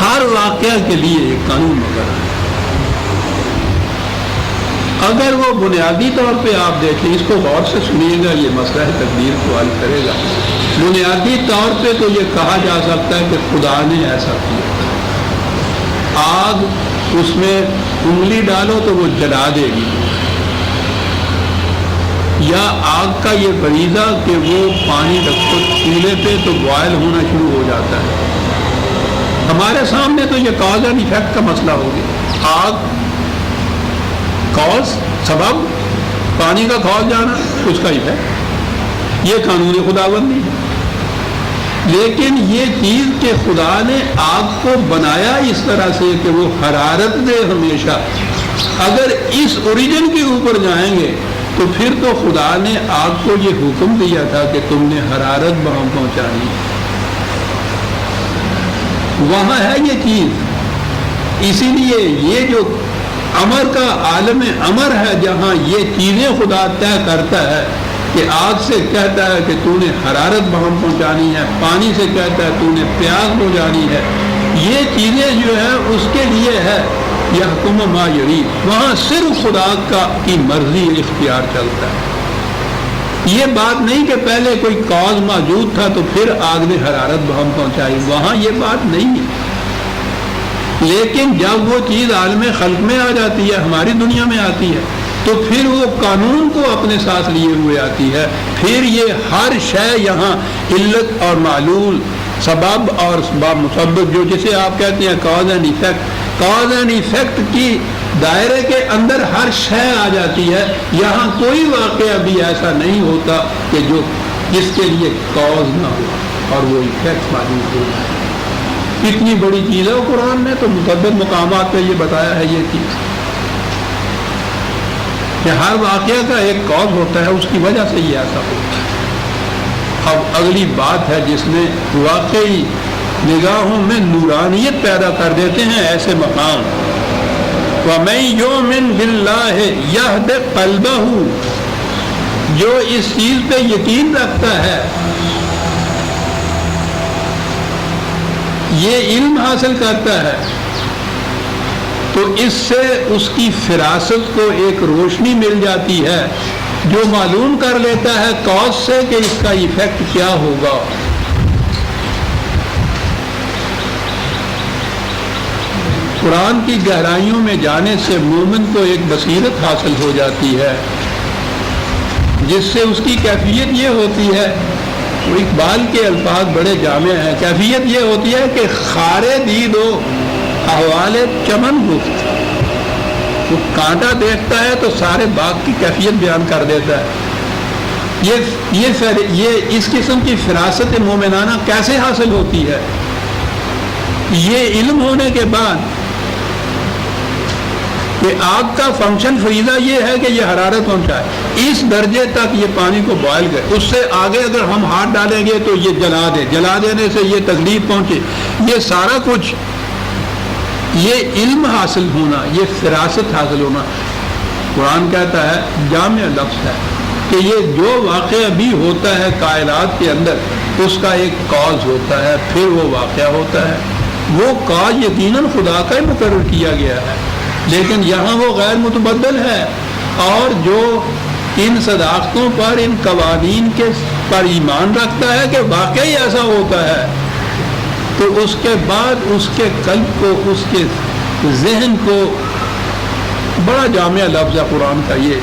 ہر واقعہ کے لیے ایک قانون مقرر ہے. اگر وہ بنیادی طور پہ آپ دیکھیں, اس کو غور سے سنیے گا, یہ مسئلہ تقدیر کو حل کرے گا. بنیادی طور پہ تو یہ کہا جا سکتا ہے کہ خدا نے ایسا کیا. آگ اس میں انگلی ڈالو تو وہ جلا دے گی, یا آگ کا یہ فریضہ کہ وہ پانی رکھو چولہے پہ تو بوائل ہونا شروع ہو جاتا ہے. ہمارے سامنے تو یہ کاز اینڈ ایفیکٹ کا مسئلہ ہو گیا. آگ کاز سبب, پانی کا کھول جانا اس کا ایفیکٹ, یہ قانون خداوندی ہے. لیکن یہ چیز کہ خدا نے آگ کو بنایا اس طرح سے کہ وہ حرارت دے ہمیشہ, اگر اس اوریجن کے اوپر جائیں گے تو پھر تو خدا نے آگ کو یہ حکم دیا تھا کہ تم نے حرارت وہاں پہنچانی, وہاں ہے یہ چیز. اسی لیے یہ جو امر کا عالم امر ہے, جہاں یہ چیزیں خدا طے کرتا ہے کہ آگ سے کہتا ہے کہ تو نے حرارت وہاں پہنچانی ہے, پانی سے کہتا ہے تو نے پیاس بجھانی ہے, یہ چیزیں جو ہے اس کے لیے ہے یحکم ما یرید. وہاں صرف خدا کی مرضی اختیار چلتا ہے. یہ بات نہیں کہ پہلے کوئی کاز موجود تھا تو پھر آگ نے حرارت وہاں پہنچائی, وہاں یہ بات نہیں ہے. لیکن جب وہ چیز عالم خلق میں آ جاتی ہے, ہماری دنیا میں آتی ہے, تو پھر وہ قانون کو اپنے ساتھ لیے ہوئے آتی ہے. پھر یہ ہر شے یہاں علت اور معلول, سبب اور مسبب, جو جسے آپ کہتے ہیں cause and effect, cause and effect کی دائرے کے اندر ہر شے آ جاتی ہے. یہاں کوئی واقعہ بھی ایسا نہیں ہوتا کہ جو جس کے لیے کاز نہ ہو اور وہ ایفیکٹ معلوم ہو. کتنی بڑی چیز ہے وہ قرآن میں تو متعدد مقامات پہ یہ بتایا ہے یہ چیز کہ ہر واقعہ کا ایک کاز ہوتا ہے, اس کی وجہ سے یہ ایسا ہوتا ہے. اب اگلی بات ہے جس میں واقعی نگاہوں میں نورانیت پیدا کر دیتے ہیں ایسے مقام. وَمَن يُؤْمِن بِاللَّهِ يَهْدِ قَلْبَهُ, جو اس چیز پہ یقین رکھتا ہے, یہ علم حاصل کرتا ہے, تو اس سے اس کی فراست کو ایک روشنی مل جاتی ہے جو معلوم کر لیتا ہے کاز سے کہ اس کا ایفیکٹ کیا ہوگا. قرآن کی گہرائیوں میں جانے سے مومن کو ایک بصیرت حاصل ہو جاتی ہے، جس سے اس کی کیفیت یہ ہوتی ہے، اقبال کے الفاظ بڑے جامع ہیں، کیفیت یہ ہوتی ہے کہ خارے دید و احوال چمن گفت، وہ کانٹا دیکھتا ہے تو سارے باغ کی کیفیت بیان کر دیتا ہے۔ یہ اس قسم کی فراست مومنانہ کیسے حاصل ہوتی ہے؟ یہ علم ہونے کے بعد کہ آگ کا فنکشن فریضہ یہ ہے کہ یہ حرارت پہنچائے، اس درجے تک یہ پانی کو بوائل کرے، اس سے آگے اگر ہم ہاتھ ڈالیں گے تو یہ جلا دینے سے یہ تکلیف پہنچے، یہ سارا کچھ، یہ علم حاصل ہونا، یہ فراست حاصل ہونا، قرآن کہتا ہے جامع لفظ ہے کہ یہ جو واقعہ بھی ہوتا ہے کائنات کے اندر اس کا ایک کاز ہوتا ہے، پھر وہ واقعہ ہوتا ہے، وہ کاز یقیناً خدا کا ہی مقرر کیا گیا ہے، لیکن یہاں وہ غیر متبدل ہے، اور جو ان صداقتوں پر، ان قوانین کے پر ایمان رکھتا ہے کہ واقعی ایسا ہوتا ہے، تو اس کے بعد اس کے قلب کو، اس کے ذہن کو، بڑا جامع لفظ ہے قرآن کا یہ،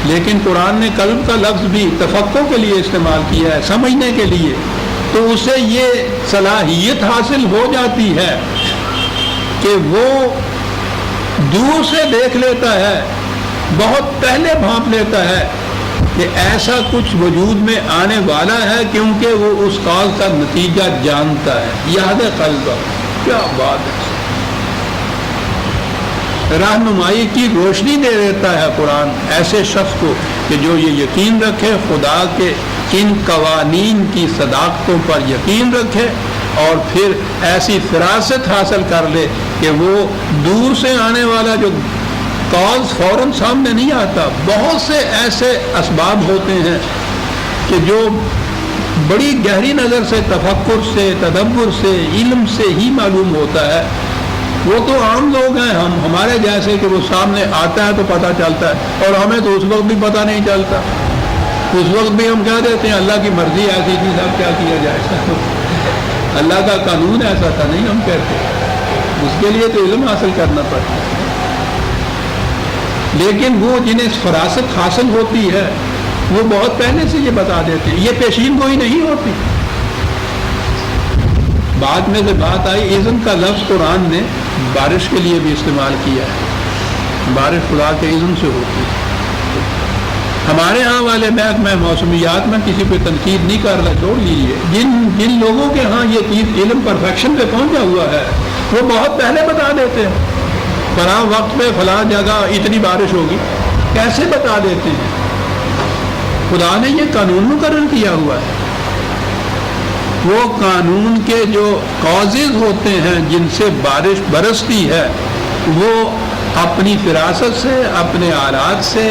لیکن قرآن نے قلب کا لفظ بھی تفقہ کے لیے استعمال کیا ہے، سمجھنے کے لیے، تو اسے یہ صلاحیت حاصل ہو جاتی ہے کہ وہ دور سے دیکھ لیتا ہے، بہت پہلے بھانپ لیتا ہے کہ ایسا کچھ وجود میں آنے والا ہے، کیونکہ وہ اس کال کا نتیجہ جانتا ہے۔ یاد قلب، کیا بات ہے، رہنمائی کی روشنی دے دیتا ہے قرآن ایسے شخص کو کہ جو یہ یقین رکھے، خدا کے ان قوانین کی صداقتوں پر یقین رکھے، اور پھر ایسی فراست حاصل کر لے کہ وہ دور سے آنے والا جو کاز فوراً سامنے نہیں آتا، بہت سے ایسے اسباب ہوتے ہیں کہ جو بڑی گہری نظر سے، تفکر سے، تدبر سے، علم سے ہی معلوم ہوتا ہے۔ وہ تو عام لوگ ہیں، ہمارے جیسے کہ وہ سامنے آتا ہے تو پتہ چلتا ہے، اور ہمیں تو اس وقت بھی پتہ نہیں چلتا، اس وقت بھی ہم کہہ دیتے ہیں اللہ کی مرضی ایسی تھی، اب کیا کیا جائے، اللہ کا قانون ایسا تھا، نہیں ہم کہتے، اس کے لیے تو علم حاصل کرنا پڑتا ہے۔ لیکن وہ جنہیں فراست حاصل ہوتی ہے وہ بہت پہلے سے یہ بتا دیتے ہیں، یہ پیشین گوئی نہیں ہوتی۔ بعد میں سے بات آئی، اذن کا لفظ قرآن نے بارش کے لیے بھی استعمال کیا ہے، بارش خدا کے اذن سے ہوتی ہے۔ ہمارے ہاں والے محکمہ موسمیات میں کسی پہ تنقید نہیں کر رہا، چھوڑ لیجیے، جن لوگوں کے ہاں یہ چیز علم پرفیکشن پہ پہنچا ہوا ہے وہ بہت پہلے بتا دیتے ہیں، فلاں وقت پہ فلاں جگہ اتنی بارش ہوگی، کیسے بتا دیتے ہیں؟ خدا نے یہ قانون مقرر کیا ہوا ہے، وہ قانون کے جو کازز ہوتے ہیں جن سے بارش برستی ہے، وہ اپنی فراست سے، اپنے آلات سے،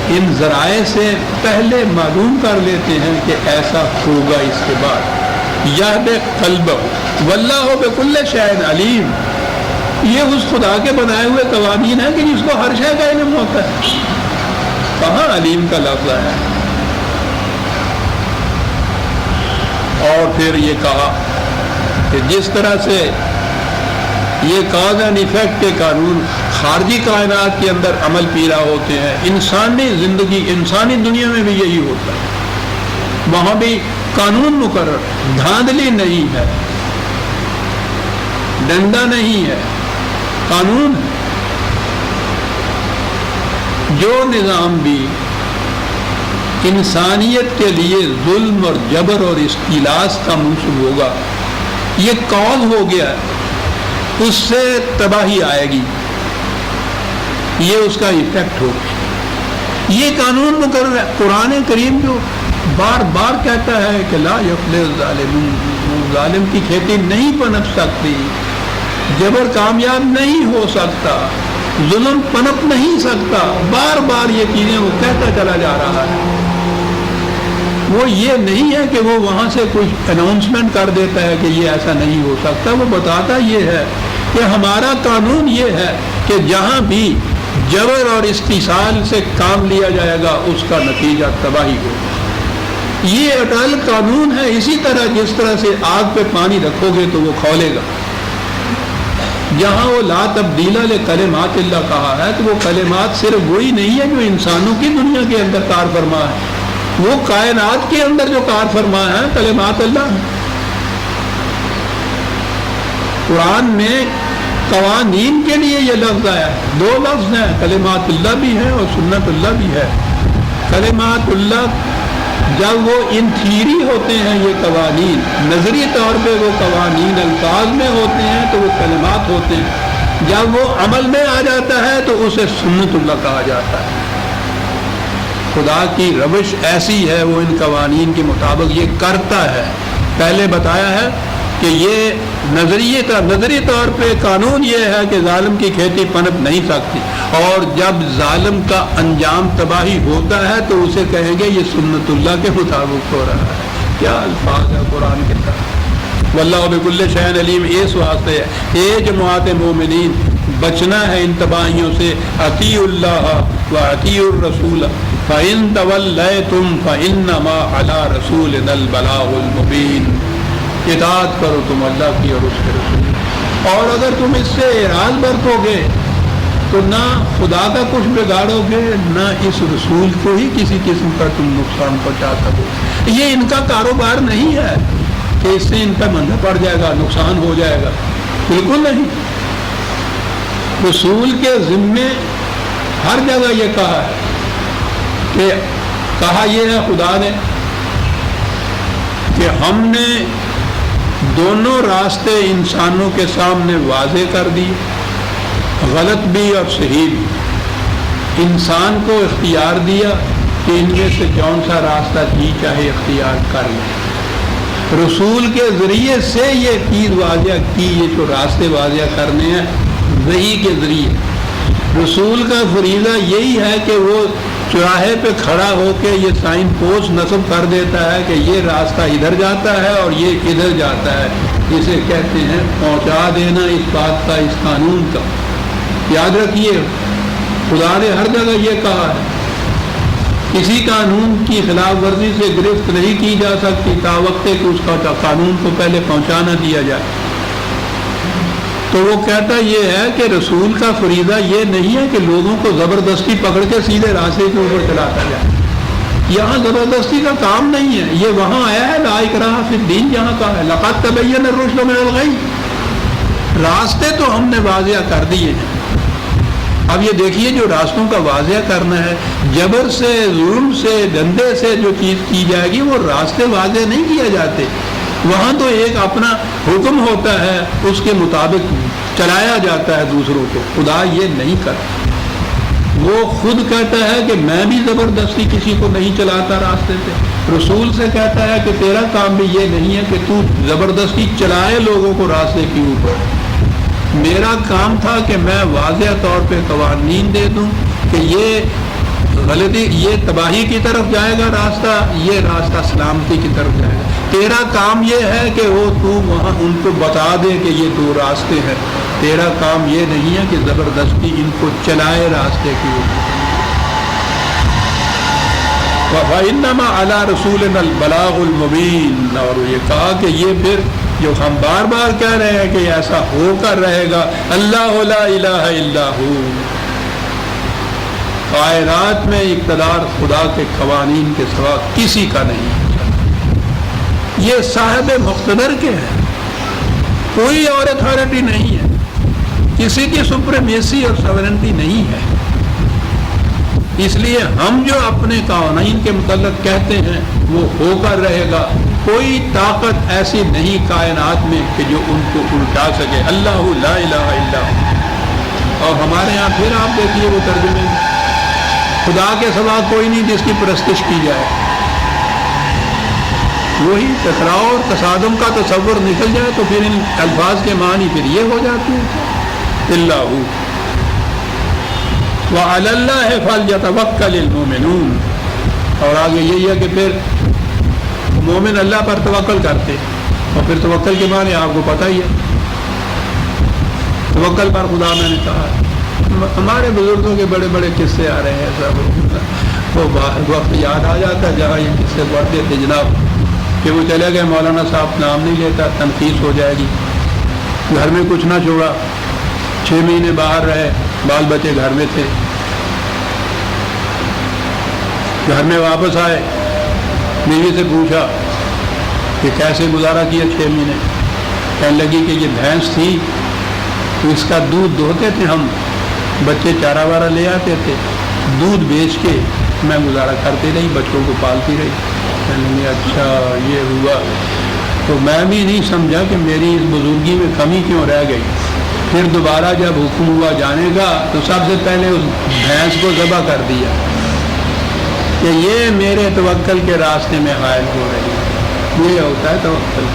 ان ذرائع سے پہلے معلوم کر لیتے ہیں کہ ایسا ہوگا اس کے بعد۔ یہد قلب واللہ بکل شیء علیم، یہ اس خدا کے بنائے ہوئے قوانین ہیں کہ جس کو ہر شے کا علم ہوتا ہے، کہاں علیم کا لفظ ہے؟ اور پھر یہ کہا کہ جس طرح سے یہ کاز اینڈ ایفیکٹ کے قانون خارجی کائنات کے اندر عمل پیرا ہوتے ہیں، انسانی زندگی، انسانی دنیا میں بھی یہی ہوتا ہے، وہاں بھی قانون مقرر، دھاندلی نہیں ہے، ڈنڈا نہیں ہے، قانون ہے۔ جو نظام بھی انسانیت کے لیے ظلم اور جبر اور استیلاء کا منصوب ہوگا، یہ کاز ہو گیا، اس سے تباہی آئے گی، یہ اس کا ایفیکٹ ہوگا۔ یہ قانون مقرر ہے۔ قرآن کریم جو بار بار کہتا ہے کہ لا یفلح الظالمون، ظالم کی کھیتی نہیں پنپ سکتی، جبر کامیاب نہیں ہو سکتا، ظلم پنپ نہیں سکتا، بار بار یہ چیزیں وہ کہتا چلا جا رہا ہے۔ وہ یہ نہیں ہے کہ وہ وہاں سے کچھ اناؤنسمنٹ کر دیتا ہے کہ یہ ایسا نہیں ہو سکتا، وہ بتاتا یہ ہے کہ ہمارا قانون یہ ہے کہ جہاں بھی جبر اور استحصال سے کام لیا جائے گا اس کا نتیجہ تباہی ہوگا۔ یہ اٹل قانون ہے، اسی طرح جس طرح سے آگ پہ پانی رکھو گے تو وہ کھولے گا، جہاں وہ لا تبدیل لکلمات اللہ کہا ہے تو وہ کلمات صرف وہی نہیں ہے جو انسانوں کی دنیا کے اندر کار فرما ہے، وہ کائنات کے اندر جو کار فرما ہے کلمات اللہ ہے۔ قرآن میں قوانین کے لیے یہ لفظ آیا ہے، دو لفظ ہیں، کلمات اللہ بھی ہے اور سنت اللہ بھی ہے۔ کلمات اللہ جب وہ ان تھیری ہوتے ہیں، یہ قوانین نظری طور پہ وہ قوانین الفاظ میں ہوتے ہیں تو وہ کلمات ہوتے ہیں، جب وہ عمل میں آ جاتا ہے تو اسے سنت اللہ کہا جاتا ہے۔ خدا کی روش ایسی ہے، وہ ان قوانین کے مطابق یہ کرتا ہے۔ پہلے بتایا ہے کہ یہ نظری طور پہ قانون یہ ہے کہ ظالم کی کھیتی پنپ نہیں سکتی، اور جب ظالم کا انجام تباہی ہوتا ہے تو اسے کہیں گے یہ سنت اللہ کے مطابق ہو رہا ہے۔ کیا الفاظ ہے قرآن کے ساتھ۔ واللہ بکل شیء علیم، اس واسطے اے جماعت مومنین بچنا ہے ان تباہیوں سے۔ اطیعوا اللہ واطیعوا الرسول فإن تولیتم فإنما علی رسولنا البلاغ المبین۔ اطاعت کرو تم اللہ کی اور اس کے رسول، اور اگر تم اس سے اعراض برتو گے تو نہ خدا کا کچھ بگاڑو گے، نہ اس رسول کو ہی کسی قسم کا تم نقصان پہنچا سکو۔ یہ ان کا کاروبار نہیں ہے کہ اس سے ان کا مندہ پڑ جائے گا، نقصان ہو جائے گا، بالکل نہیں۔ رسول کے ذمے ہر جگہ یہ کہا ہے کہ کہا یہ ہے خدا نے کہ ہم نے دونوں راستے انسانوں کے سامنے واضح کر دیے، غلط بھی اور صحیح بھی۔ انسان کو اختیار دیا کہ ان میں سے کون سا راستہ جی چاہے اختیار کر لے۔ رسول کے ذریعے سے یہ چیز واضح کی، یہ جو راستے واضح کرنے ہیں وحی کے ذریعے۔ رسول کا فریضہ یہی ہے کہ وہ چوراہے پہ کھڑا ہو کے یہ سائن پوسٹ نصب کر دیتا ہے کہ یہ راستہ ادھر جاتا ہے اور یہ ادھر جاتا ہے، جسے کہتے ہیں پہنچا دینا اس بات کا، اس قانون کا۔ یاد رکھیے خدا نے ہر جگہ یہ کہا ہے کسی قانون کی خلاف ورزی سے گرفت نہیں کی جا سکتی تا وقت کہ اس کا قانون کو پہلے پہنچا نہ دیا جائے۔ تو وہ کہتا یہ ہے کہ رسول کا فریضہ یہ نہیں ہے کہ لوگوں کو زبردستی پکڑ کے سیدھے راستے کے اوپر چلاتا جائے۔ یہاں زبردستی کا کام نہیں ہے، یہ وہاں آیا ہے لا اکراہ فی الدین، جہاں کا ہے لقد تبین الرشد من الغی۔ راستے تو ہم نے واضح کر دیے ہیں۔ اب یہ دیکھیے جو راستوں کا واضح کرنا ہے، جبر سے، ظلم سے، ڈنڈے سے جو چیز کی جائے گی وہ راستے واضح نہیں کیے جاتے۔ وہاں تو ایک اپنا حکم ہوتا ہے، اس کے مطابق چلایا جاتا ہے دوسروں کو۔ خدا یہ نہیں کرتا، وہ خود کہتا ہے کہ میں بھی زبردستی کسی کو نہیں چلاتا راستے پہ۔ رسول سے کہتا ہے کہ تیرا کام بھی یہ نہیں ہے کہ تو زبردستی چلائے لوگوں کو راستے کے اوپر۔ میرا کام تھا کہ میں واضح طور پہ قوانین دے دوں کہ یہ غلطی، یہ تباہی کی طرف جائے گا راستہ، یہ راستہ سلامتی کی طرف جائے گا۔ تیرا کام یہ ہے کہ وہ تو وہاں ان کو بتا دے کہ یہ دو راستے ہیں، تیرا کام یہ نہیں ہے کہ زبردستی ان کو چلائے راستے کی اوپر۔ وَإِنَّمَا عَلَىٰ رَسُولِنَا الْبَلَاغُ الْمُبِينُ، اور یہ کہا کہ یہ پھر جو ہم بار بار کہہ رہے ہیں کہ ایسا ہو کر رہے گا، اللہ لا الہ الا ہو، کائنات میں اقتدار خدا کے قوانین کے سوا کسی کا نہیں، یہ صاحب مقتدر کے ہیں، کوئی اور اتھارٹی نہیں ہے، کسی کی سپریمیسی اور سورنٹی نہیں ہے۔ اس لیے ہم جو اپنے قوانین کے متعلق کہتے ہیں وہ ہو کر رہے گا، کوئی طاقت ایسی نہیں کائنات میں کہ جو ان کو الٹا سکے۔ اللہ لا الہ الا ہو۔ اور ہمارے یہاں پھر آپ دیکھیے وہ ترجمے میں خدا کے سوا کوئی نہیں جس کی پرستش کی جائے، وہی ٹکراؤ اور تصادم کا تصور نکل جائے تو پھر ان الفاظ کے معنی پھر یہ ہو جاتے ہیں اللہ وعلی اللہ فلیتوکل المؤمنون۔ اور آگے یہی ہے کہ پھر مومن اللہ پر توکل کرتے، اور پھر توکل کے معنی آپ کو پتہ ہی ہے، توکل پر خدا میں نے کہا۔ ہمارے بزرگوں کے بڑے بڑے قصے آ رہے ہیں سب، وہ وقت یاد آ جاتا ہے جہاں یہ قصے پڑھتے تھے جناب کہ وہ چلے گئے، مولانا صاحب نام نہیں لیتا، تنقید ہو جائے گی، گھر میں کچھ نہ چھوڑا، 6 مہینے باہر رہے، بال بچے گھر میں تھے، گھر میں واپس آئے، بیوی سے پوچھا کہ کیسے گزارا کیا 6 مہینے؟ کہنے لگی کہ یہ بھینس تھی تو اس کا دودھ دوہتے تھے ہم، بچے چارہ وارہ لے آتے تھے، دودھ بیچ کے میں گزارا کرتی رہی، بچوں کو پالتی رہی۔ کہنے لگی اچھا یہ ہوا، تو میں بھی نہیں سمجھا کہ میری اس بزرگی میں کمی کیوں رہ گئی۔ پھر دوبارہ جب حکم ہوا جانے کا تو سب سے پہلے اس بھینس کو ذبح کر دیا کہ یہ میرے توکل کے راستے میں حائل ہو رہی ہے، یہ ہوتا ہے توکل۔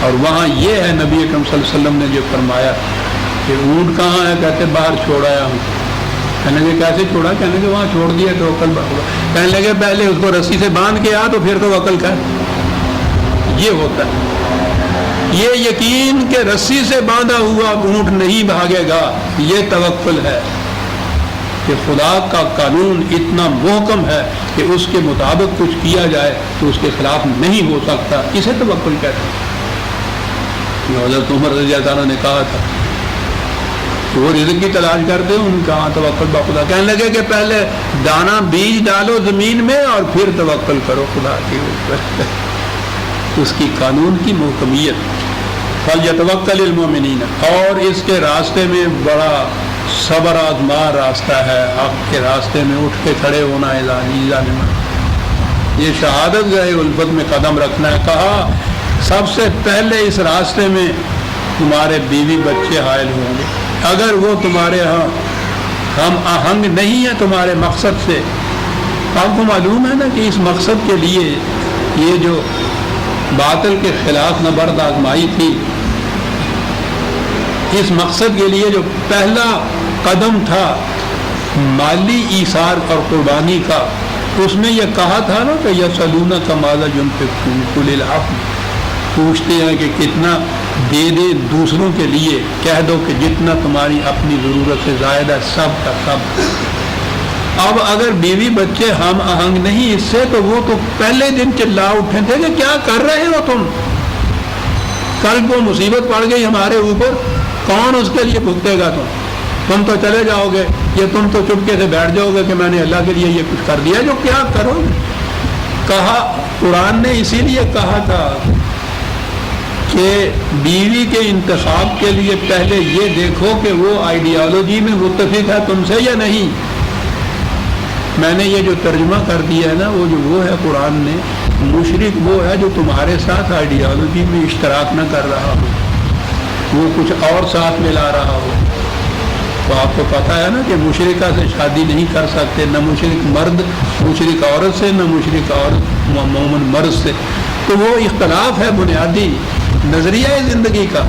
اور وہاں یہ ہے نبی اکرم صلی اللہ علیہ وسلم نے جو فرمایا کہ اونٹ کہاں ہے؟ کہتے باہر چھوڑایا ہوں۔ کہنے لگے کیسے چھوڑا؟ کہنے لگے وہاں چھوڑ دیا توکل ہوگا۔ کہنے لگے پہلے اس کو رسی سے باندھ کے آ تو پھر توکل کر۔ یہ ہوتا ہے، یہ یقین کہ رسی سے باندھا ہوا اونٹ نہیں بھاگے گا، یہ توکل ہے کہ خدا کا قانون اتنا محکم ہے کہ اس کے مطابق کچھ کیا جائے تو اس کے خلاف نہیں ہو سکتا، اسے توکل کہتے ہیں۔ حضرت عمر رضی اللہ عنہ نے کہا تھا کہ وہ رزق کی تلاش کرتے ہیں، ان کہاں توکل بخدا۔ کہنے لگے کہ پہلے دانا بیج ڈالو زمین میں اور پھر توکل کرو خدا کے اوپر، اس کی قانون کی محکمیت۔ فَلْيَتَوَكَّلِ الْمُؤْمِنِينَ، اور اس کے راستے میں بڑا صبر آزما راستہ ہے، حق کے راستے میں اٹھ کے کھڑے ہونا ہے، یہ شہادت گاہ الفت میں قدم رکھنا ہے۔ کہا سب سے پہلے اس راستے میں تمہارے بیوی بچے حائل ہوں گے، اگر وہ تمہارے ہاں ہم آہنگ نہیں ہے تمہارے مقصد سے۔ آپ کو معلوم ہے نا کہ اس مقصد کے لیے یہ جو باطل کے خلاف نبرد آزمائی تھی، اس مقصد کے لیے جو پہلا قدم تھا مالی ایثار اور قربانی کا، اس میں یہ کہا تھا نا کہ یسألونک ماذا ينفقون قل العفو، پوچھتے ہیں کہ کتنا دے دے دوسروں کے لیے، کہہ دو کہ جتنا تمہاری اپنی ضرورت سے زائد ہے سب کا سب۔ اب اگر بیوی بچے ہم آہنگ نہیں اس سے تو وہ تو پہلے دن چلا اٹھے تھے کہ کیا کر رہے ہو تم، کل کو مصیبت پڑ گئی ہمارے اوپر، کون اس کے لیے بھگتے گا؟ تم تو چلے جاؤ گے، یہ تم تو چپکے سے بیٹھ جاؤ گے کہ میں نے اللہ کے لیے یہ کچھ کر دیا، جو کیا کرو گے؟ کہا قرآن نے اسی لیے کہا تھا کہ بیوی کے انتخاب کے لیے پہلے یہ دیکھو کہ وہ آئیڈیالوجی میں متفق ہے تم سے یا نہیں۔ میں نے یہ جو ترجمہ کر دیا ہے نا، وہ ہے قرآن نے، مشرک وہ ہے جو تمہارے ساتھ آئیڈیالوجی میں اشتراک نہ کر رہا ہو، وہ کچھ اور ساتھ ملا رہا ہو۔ تو آپ کو پتہ ہے نا کہ مشرکہ سے شادی نہیں کر سکتے، نہ مشرک مرد مشرک عورت سے، نہ مشرک عورت مومن مرد سے۔ تو وہ اختلاف ہے بنیادی نظریہ زندگی کا،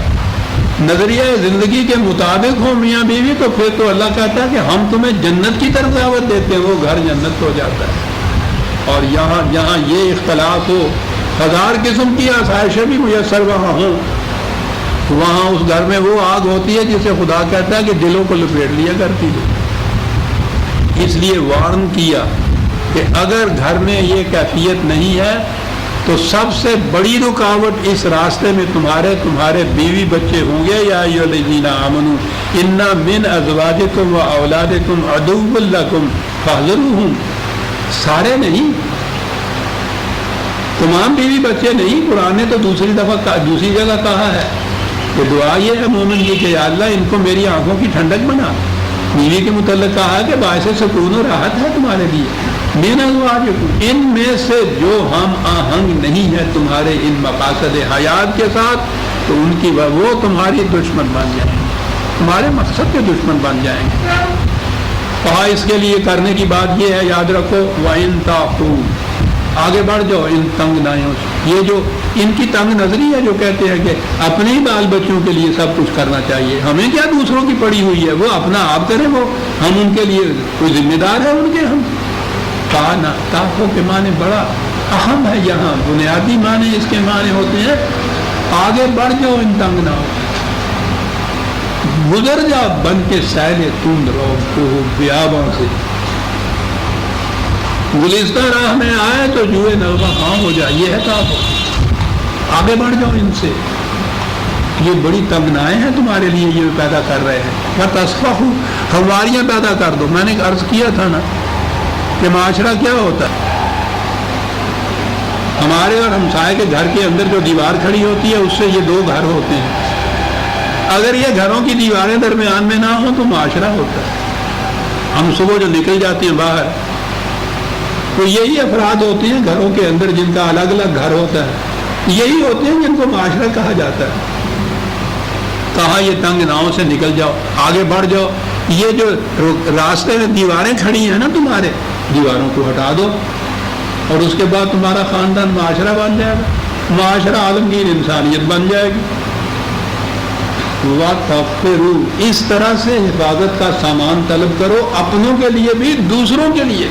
نظریہ زندگی کے مطابق ہو میاں بیوی تو پھر تو اللہ کہتا ہے کہ ہم تمہیں جنت کی طرف دعوت دیتے ہیں، وہ گھر جنت ہو جاتا ہے۔ اور یہاں یہ اختلاف ہو، 1000 قسم کی آسائشیں بھی میسر وہاں ہوں، وہاں اس گھر میں وہ آگ ہوتی ہے جسے خدا کہتا ہے کہ دلوں کو لپیٹ لیا کرتی ہے۔ اس لیے وارن کیا کہ اگر گھر میں یہ کیفیت نہیں ہے تو سب سے بڑی رکاوٹ اس راستے میں تمہارے بیوی بچے ہوں گے۔ یا ایھا الذین آمنوا ان من ازواجکم و اولادکم عدو لکم فاحذروہم، سارے نہیں، تمام بیوی بچے نہیں۔ قرآن نے تو دوسری جگہ کہا ہے کہ دعا یہ ہے مومن کی کہ یا اللہ ان کو میری آنکھوں کی ٹھنڈک بنا۔ بیوی کے متعلق کہا ہے کہ باعث سکون و راحت ہے تمہارے لیے۔ من ازواجکم، ان میں سے جو ہم آہنگ نہیں ہے تمہارے ان مقاصد حیات کے ساتھ تو ان کی وہ تمہاری دشمن بن جائیں گے، تمہارے مقصد کے دشمن بن جائیں گے۔ کہا اس کے لیے کرنے کی بات یہ ہے، یاد رکھو وَإِن تَعْفُوا، آگے بڑھ جاؤ ان تنگ نائیوں سے۔ یہ جو ان کی تنگ نظری ہے جو کہتے ہیں کہ اپنے ہی بال بچوں کے لیے سب کچھ کرنا چاہیے، ہمیں کیا دوسروں کی پڑی ہوئی ہے، وہ اپنا آپ کریں، وہ ہم ان کے لیے کوئی ذمہ دار ہے ان کے؟ ہم کہا نا، تاخو کے معنی بڑا اہم ہے، یہاں بنیادی معنی اس کے معنی ہوتے ہیں آگے بڑھ جاؤ ان تنگ نہ ہو، گزر جا بن کے سیل تند رو بیاباں سے، گلستہ راہ میں آئے تو جوئے نغمہ خام ہو جائے، یہ ہے تاخو، آگے بڑھ جاؤ ان سے۔ یہ بڑی تمنائیں ہیں تمہارے لیے یہ پیدا کر رہے ہیں. میں تصفح ہمواریاں پیدا کر دو. میں نے عرض کیا تھا نا کہ معاشرہ کیا ہوتا ہے. ہمارے اور ہمسائے کے گھر کے اندر جو دیوار کھڑی ہوتی ہے اس سے یہ 2 گھر ہوتے ہیں. اگر یہ گھروں کی دیواریں درمیان میں نہ ہوں تو معاشرہ ہوتا ہے. ہم صبح جو نکل جاتے ہیں باہر تو یہی افراد ہوتے ہیں گھروں کے اندر جن کا الگ الگ گھر ہوتا ہے. یہی ہوتے ہیں جن کو معاشرہ کہا جاتا ہے. کہاں یہ تنگ ناؤں سے نکل جاؤ, آگے بڑھ جاؤ. یہ جو راستے میں دیواریں کھڑی ہیں نا تمہارے, دیواروں کو ہٹا دو اور اس کے بعد تمہارا خاندان معاشرہ بن جائے گا. معاشرہ عالمگیر انسانیت بن جائے گی. وَتَغْفِرُوا, اس طرح سے حفاظت کا سامان طلب کرو, اپنوں کے لیے بھی دوسروں کے لیے.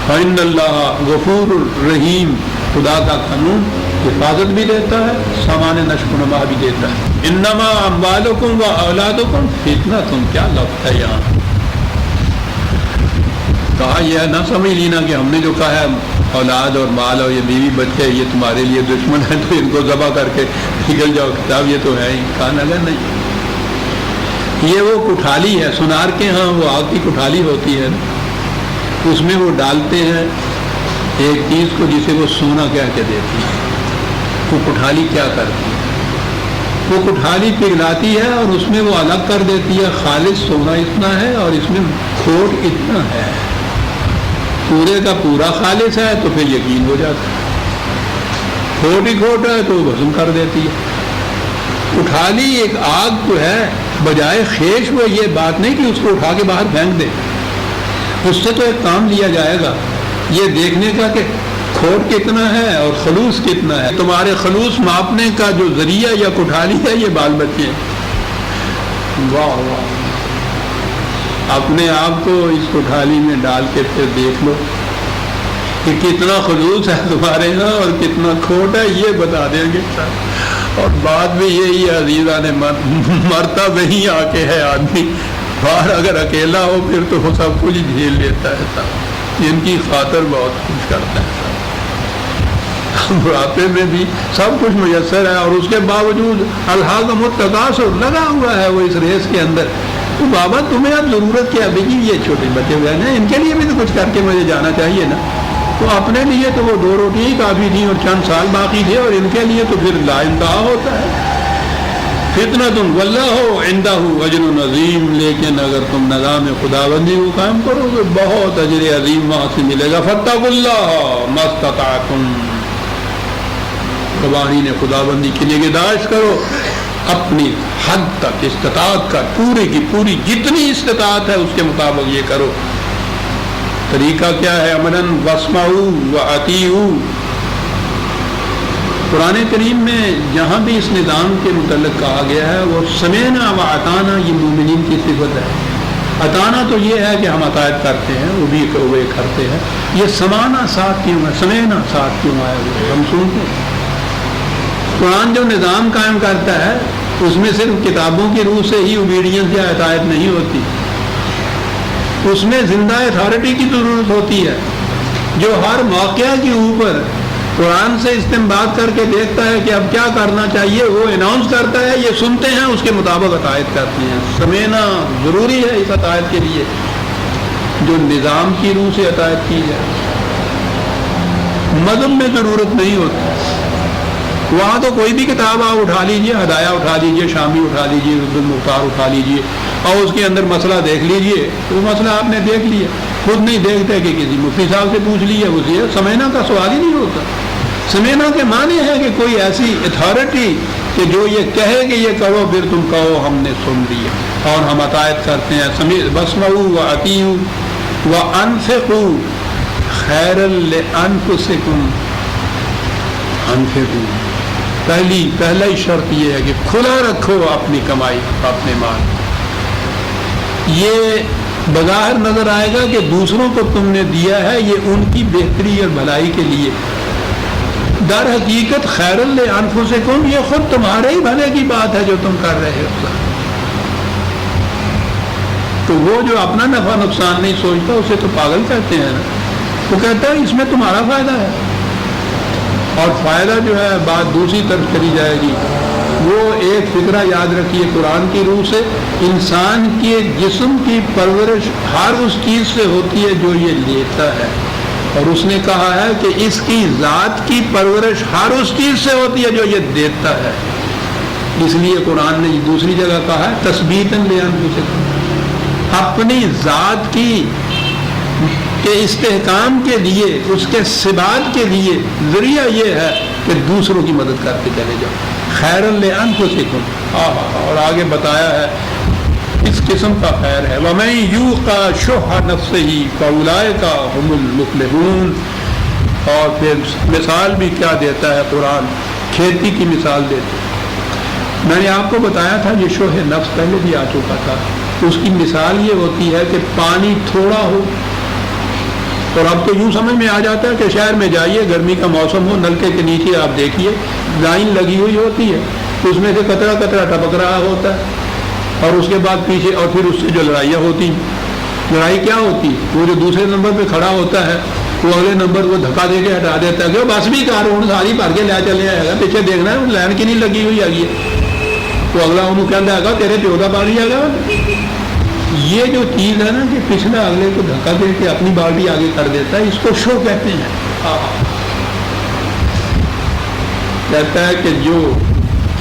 فَإِنَّ اللَّهَ غَفُورٌ رَحِيمٌ, خدا کا قانون حفاظت بھی دیتا ہے, سامان نشو و نما بھی دیتا ہے. انما اموالکم و اولادکم فتنۃ, کیا لفظ ہے یہاں. کہا یہ نہ سمجھ لینا کہ ہم نے جو کہا ہے اولاد اور مال اور یہ بیوی بچے یہ تمہارے لیے دشمن ہے تو ان کو ذبح کر کے نکل جاؤ, کتاب یہ تو ہے ہی. کہا نگر نہیں, یہ وہ کٹھالی ہے. سنار کے ہاں وہ آگ کی کٹھالی ہوتی ہے, اس میں وہ ڈالتے ہیں ایک چیز کو جسے وہ سونا کہہ کے دیتی ہے. وہ کٹھالی کیا کرتی ہے, وہ کٹھالی پگھلاتی ہے اور اس میں وہ الگ کر دیتی ہے خالص سونا اتنا ہے اور اس میں کھوٹ اتنا ہے. پورے کا پورا خالص ہے تو پھر یقین ہو جاتا ہے, کھوٹ ہی کھوٹ ہے تو وہ وزن کر دیتی ہے. اٹھالی ایک آگ تو ہے, بجائے خیش وہ یہ بات نہیں کہ اس کو اٹھا کے باہر پھینک دے. اس سے تو ایک کام لیا جائے گا یہ دیکھنے کا کہ کھوٹ کتنا ہے اور خلوص کتنا ہے. تمہارے خلوص ماپنے کا جو ذریعہ یا کٹھالی ہے یہ بال بچے ہیں. واہ واہ, اپنے آپ کو اس کٹھالی میں ڈال کے پھر دیکھ لو کہ کتنا خلوص ہے تمہارے یہاں اور کتنا کھوٹ ہے, یہ بتا دیں گے. اور بات بھی یہی ہے عزیزان مرتا وہیں آ کے ہے آدمی. باہر اگر اکیلا ہو پھر تو وہ سب کچھ جھیل لیتا ہے. ان کی خاطر بہت کچھ کرتا ہے. بڑھاپے میں بھی سب کچھ میسر ہے اور اس کے باوجود الحاظم التکاثر لگا ہوا ہے وہ اس ریس کے اندر. تو بابا تمہیں اب ضرورت کیا ہے, یہ چھوٹے بچے ہوئے ہیں ان کے لیے بھی تو کچھ کر کے مجھے جانا چاہیے نا. تو اپنے لیے تو وہ 2 روٹی ہی کافی تھیں اور چند سال باقی تھے, اور ان کے لیے تو پھر لا انتہا ہوتا ہے. فتنۃ واللہ عندہ اجر عظیم, لیکن اگر تم نظام خداوندی کو قائم کرو گے بہت اجر عظیم وہاں سے ملے گا. فاتقوا اللہ ما استطعتم, قوانین خداوندی کی نگہداشت کرو اپنی حد تک, استطاعت کا پوری کی پوری جتنی استطاعت ہے اس کے مطابق یہ کرو. طریقہ کیا ہے؟ امراً واسمعوا واطیعوا. قرآن کریم میں جہاں بھی اس نظام کے متعلق کہا گیا ہے وہ سمعنا و اطعنا, یہ مومنین کی صفت ہے. اطعنا تو یہ ہے کہ ہم اطاعت کرتے ہیں, وہ بھی وہ کرتے ہیں. یہ سمانا ساتھ کیوں ہے, سمعنا ساتھ کیوں آیا, ہم سنتے ہیں. قرآن جو نظام قائم کرتا ہے اس میں صرف کتابوں کی روح سے ہی اوبیڈینس یا اطاعت نہیں ہوتی, اس میں زندہ اتھارٹی کی ضرورت ہوتی ہے جو ہر موقع کے اوپر قرآن سے استنباط کر کے دیکھتا ہے کہ اب کیا کرنا چاہیے, وہ اناؤنس کرتا ہے, یہ سنتے ہیں, اس کے مطابق اطاعت کرتے ہیں. سمعنا ضروری ہے اس اطاعت کے لیے جو نظام کی روح سے اطاعت کی جائے. مذہب میں ضرورت نہیں ہوتی. وہاں تو کوئی بھی کتاب آپ اٹھا لیجئے, ہدایہ اٹھا لیجئے, شامی اٹھا لیجئے, عبد المختار اٹھا لیجئے اور اس کے اندر مسئلہ دیکھ لیجئے. وہ مسئلہ آپ نے دیکھ لیا, خود نہیں دیکھتے کہ کسی مفتی صاحب سے پوچھ لیا, اسے سمعنا کا سوال ہی نہیں ہوتا. سمعنا کے معنی ہے کہ کوئی ایسی اتھارٹی کہ جو یہ کہے کہ یہ کرو پھر تم کہو ہم نے سن لیا اور ہم اطاعت کرتے ہیں. واسمعوا واطیعوا وانفقوا خیرا لانفسکم. انفقوا, پہلا ہی شرط یہ ہے کہ کھلا رکھو اپنی کمائی, اپنے مال. یہ بظاہر نظر آئے گا کہ دوسروں کو تم نے دیا ہے یہ ان کی بہتری اور بھلائی کے لیے, در حقیقت خیر لانفسکم یہ خود تمہارے ہی بھلے کی بات ہے جو تم کر رہے ہو. تو وہ جو اپنا نفع نقصان نہیں سوچتا اسے تو پاگل کہتے ہیں نا. وہ کہتا ہے اس میں تمہارا فائدہ ہے, اور فائدہ جو ہے بات دوسری طرف چلی جائے گی وہ ایک فکرہ یاد رکھیے قرآن کی روح سے، انسان کے جسم کی پرورش ہر اس چیز سے ہوتی ہے جو یہ لیتا ہے، اور اس نے کہا ہے کہ اس کی ذات کی پرورش ہر اس چیز سے ہوتی ہے جو یہ دیتا ہے۔ اس لیے قرآن نے دوسری جگہ کہا ہے تثبیتاً لأنفسکم، اپنی ذات کی کے استحکام کے لیے، اس کے ثبات کے لیے ذریعہ یہ ہے کہ دوسروں کی مدد کرتے چلے جاؤ۔ خیراً لأنفسکم، اور آگے بتایا ہے اس قسم کا خیر ہے وَمَن یوقَ شُحَّ نَفْسِهِ فَأُولَٰئِکَ هُمُ الْمُفْلِحُونَ۔ اور پھر مثال بھی کیا دیتا ہے قرآن، کھیتی کی مثال دیتا ہے۔ میں نے آپ کو بتایا تھا یہ شوہ نفس پہلے بھی آ چکا تھا، اس کی مثال یہ ہوتی ہے کہ پانی تھوڑا ہو، اور اب تو یوں سمجھ میں آ جاتا ہے کہ شہر میں جائیے، گرمی کا موسم ہو، نلکے کے نیچے آپ دیکھیے لائن لگی ہوئی ہوتی ہے، اس میں سے قطرہ قطرہ ٹپک رہا ہوتا ہے، اور اس کے بعد پیچھے اور پھر اس سے جو لڑائیاں ہوتی ہیں، لڑائی کیا ہوتی ہے، وہ جو دوسرے نمبر پہ کھڑا ہوتا ہے وہ اگلے نمبر کو دھکا دے کے ہٹا دیتا ہے کہ بس بھی کار ہوں ساری بھر کے لے چلے آئے گا، پیچھے دیکھنا ہے لائن کی نہیں لگی ہوئی آگی ہے، تو اگلا انہوں کہتا ہے تیرے پیو کا پانی آ گا۔ یہ جو چیز ہے نا کہ پچھلا اگلے کو دھکا دے کے اپنی بالٹی آگے کر دیتا ہے، اس کو شو کہتے ہیں۔ کہتا ہے کہ جو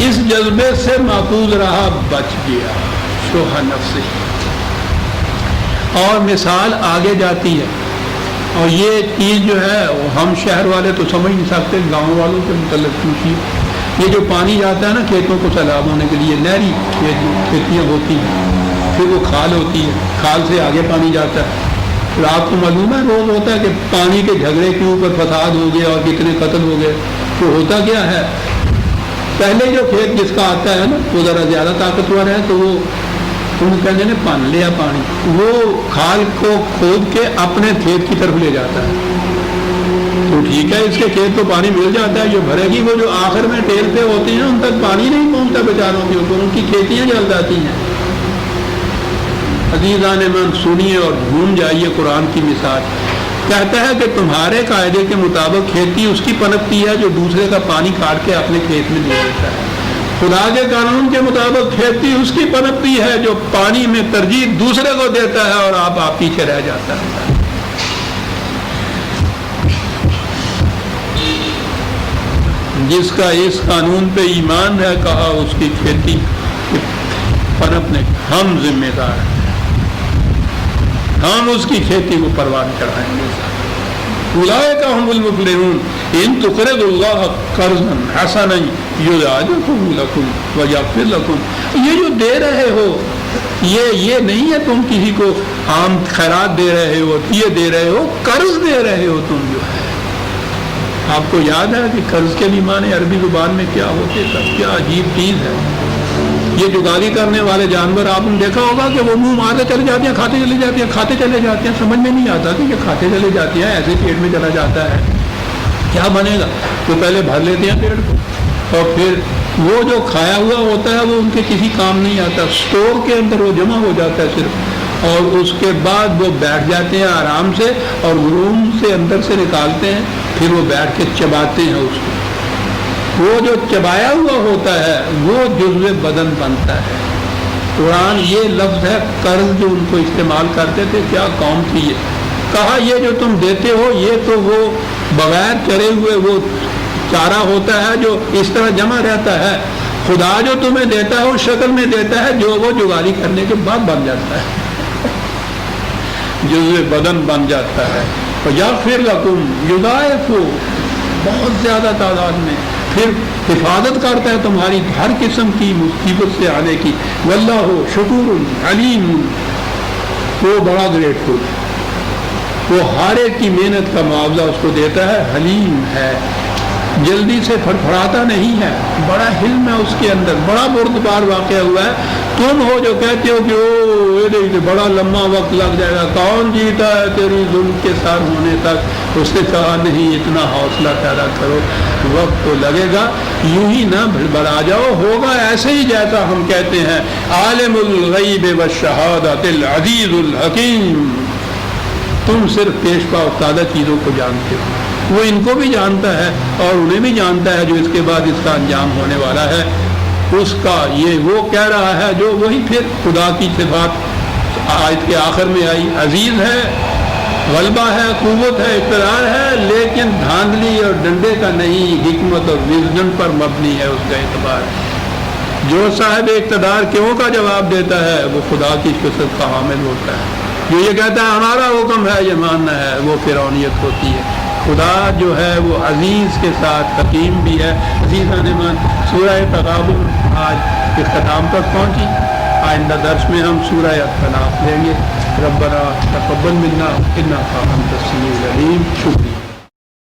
اس جذبے سے محفوظ رہا بچ گیا، شوہ نفس۔ اور مثال آگے جاتی ہے، اور یہ چیز جو ہے ہم شہر والے تو سمجھ نہیں سکتے، گاؤں والوں کے متعلق پوچھیے۔ یہ جو پانی جاتا ہے نا کھیتوں کو سیلاب ہونے کے لیے، نہری کھیتیاں ہوتی ہیں، پھر وہ کھال ہوتی ہے، کھال سے آگے پانی جاتا ہے، پھر آپ کو معلوم ہے روز ہوتا ہے کہ پانی کے جھگڑے کے اوپر فساد ہو گیا اور کتنے قتل ہو گئے، تو ہوتا کیا ہے پہلے جو کھیت جس کا آتا ہے نا وہ ذرا زیادہ طاقتور ہے، تو وہ ان کہتے ہیں پان لیا پانی، وہ کھال کو کھود کے اپنے کھیت کی طرف لے جاتا ہے، تو ٹھیک ہے اس کے کھیت کو پانی مل جاتا ہے، جو بھرے گی وہ جو آخر میں ٹیل پہ ہوتی ہیں ان تک پانی نہیں پہنچتا بیچاروں کے اوپر، ان کی کھیتیاں جل جاتی ہیں۔ عزیزان من سنیے اور ڈھونڈ جائیے قرآن کی مثال، کہتا ہے کہ تمہارے قاعدے کے مطابق کھیتی اس کی پنپتی ہے جو دوسرے کا پانی کاٹ کے اپنے کھیت میں دے دیتا ہے، خدا کے قانون کے مطابق کھیتی اس کی پنپتی ہے جو پانی میں ترجیح دوسرے کو دیتا ہے اور آپ پیچھے رہ جاتا ہے۔ جس کا اس قانون پہ ایمان ہے کہا اس کی کھیتی پنپنے ہم ذمہ دار ہیں، ہم اس کی کھیتی کو پروان چڑھائیں گے۔ اولئک هم المفلحون ان تقرضوا اللہ قرضا حسنا یضاعفہ لکم ویغفر لکم۔ یہ جو دے رہے ہو یہ نہیں ہے تم کسی کو عام خیرات دے رہے ہو، یہ دے رہے ہو قرض دے رہے ہو تم جو ہے۔ آپ کو یاد ہے کہ قرض کے بھی معنی عربی زبان میں کیا ہوتے تھا، کیا عجیب چیز ہے۔ یہ جگالی کرنے والے جانور آپ نے دیکھا ہوگا کہ وہ منہ مارتے چلے جاتے ہیں، کھاتے چلے جاتے ہیں، کھاتے چلے جاتے ہیں، سمجھ میں نہیں آتا کہ یہ کھاتے چلے جاتے ہیں، ایسے پیٹ میں چلا جاتا ہے، کیا بنے گا؟ تو پہلے بھر لیتے ہیں پیٹ کو، اور پھر وہ جو کھایا ہوا ہوتا ہے وہ ان کے کسی کام نہیں آتا، اسٹور کے اندر وہ جمع ہو جاتا ہے صرف، اور اس کے بعد وہ بیٹھ جاتے ہیں آرام سے اور روم سے اندر سے نکالتے ہیں، پھر وہ بیٹھ کے چباتے ہیں اس کو، وہ جو چبایا ہوا ہوتا ہے وہ جزو بدن بنتا ہے۔ قرآن یہ لفظ ہے قرض جو ان کو استعمال کرتے تھے، کیا قوم تھی یہ، کہا یہ جو تم دیتے ہو یہ تو وہ بغیر چرے ہوئے وہ چارہ ہوتا ہے جو اس طرح جمع رہتا ہے، خدا جو تمہیں دیتا ہے اس شکل میں دیتا ہے جو وہ جگالی کرنے کے بعد بن جاتا ہے، جزو بدن بن جاتا ہے۔ یغفر لکم یضاعف، بہت زیادہ تعداد میں، پھر حفاظت کرتا ہے تمہاری ہر قسم کی مصیبت سے آنے کی، واللہ شکور علیم، وہ بڑا گریٹفل، وہ ہر ایک کی محنت کا معاوضہ اس کو دیتا ہے، حلیم ہے، جلدی سے پھڑپھڑاتا نہیں ہے، بڑا حلم ہے اس کے اندر، بڑا بردبار واقعہ ہوا ہے۔ تم ہو جو کہتے ہو کہ بڑا لمبا وقت لگ جائے گا، کون جیتا ہے تیری ظلم کے سر ہونے تک؟ اس نے کہا نہیں، اتنا حوصلہ پیدا کرو، وقت تو لگے گا، یوں ہی نہ بڑھا جاؤ، ہوگا ایسے ہی جیسا ہم کہتے ہیں، عالم الغیب والشہادۃ العزیز الحکیم، تم صرف پیش پا افتادہ چیزوں کو جانتے ہو، وہ ان کو بھی جانتا ہے اور انہیں بھی جانتا ہے جو اس کے بعد اس کا انجام ہونے والا ہے۔ اس کا یہ وہ کہہ رہا ہے جو وہی پھر خدا کی صفات آیت کے آخر میں آئی، عزیز ہے، غلبہ ہے، قوت ہے، اقتدار ہے، لیکن دھاندلی اور ڈنڈے کا نہیں، حکمت اور وزڈم پر مبنی ہے اس کا اعتبار۔ جو صاحب اقتدار کیوں کا جواب دیتا ہے وہ خدا کی قدرت کا حامل ہوتا ہے، جو یہ کہتا ہے ہمارا حکم ہے یہ ماننا ہے، وہ فرعونیت ہوتی ہے۔ خدا جو ہے وہ عزیز کے ساتھ حکیم بھی ہے۔ عزیزان من، سورہ تغابن آج اختتام تک پہنچی۔ آئندہ درس میں ہم سورہ الطلاق لیں گے۔ ربنا تقبل منا انک انت السمیع العلیم۔ شکریہ۔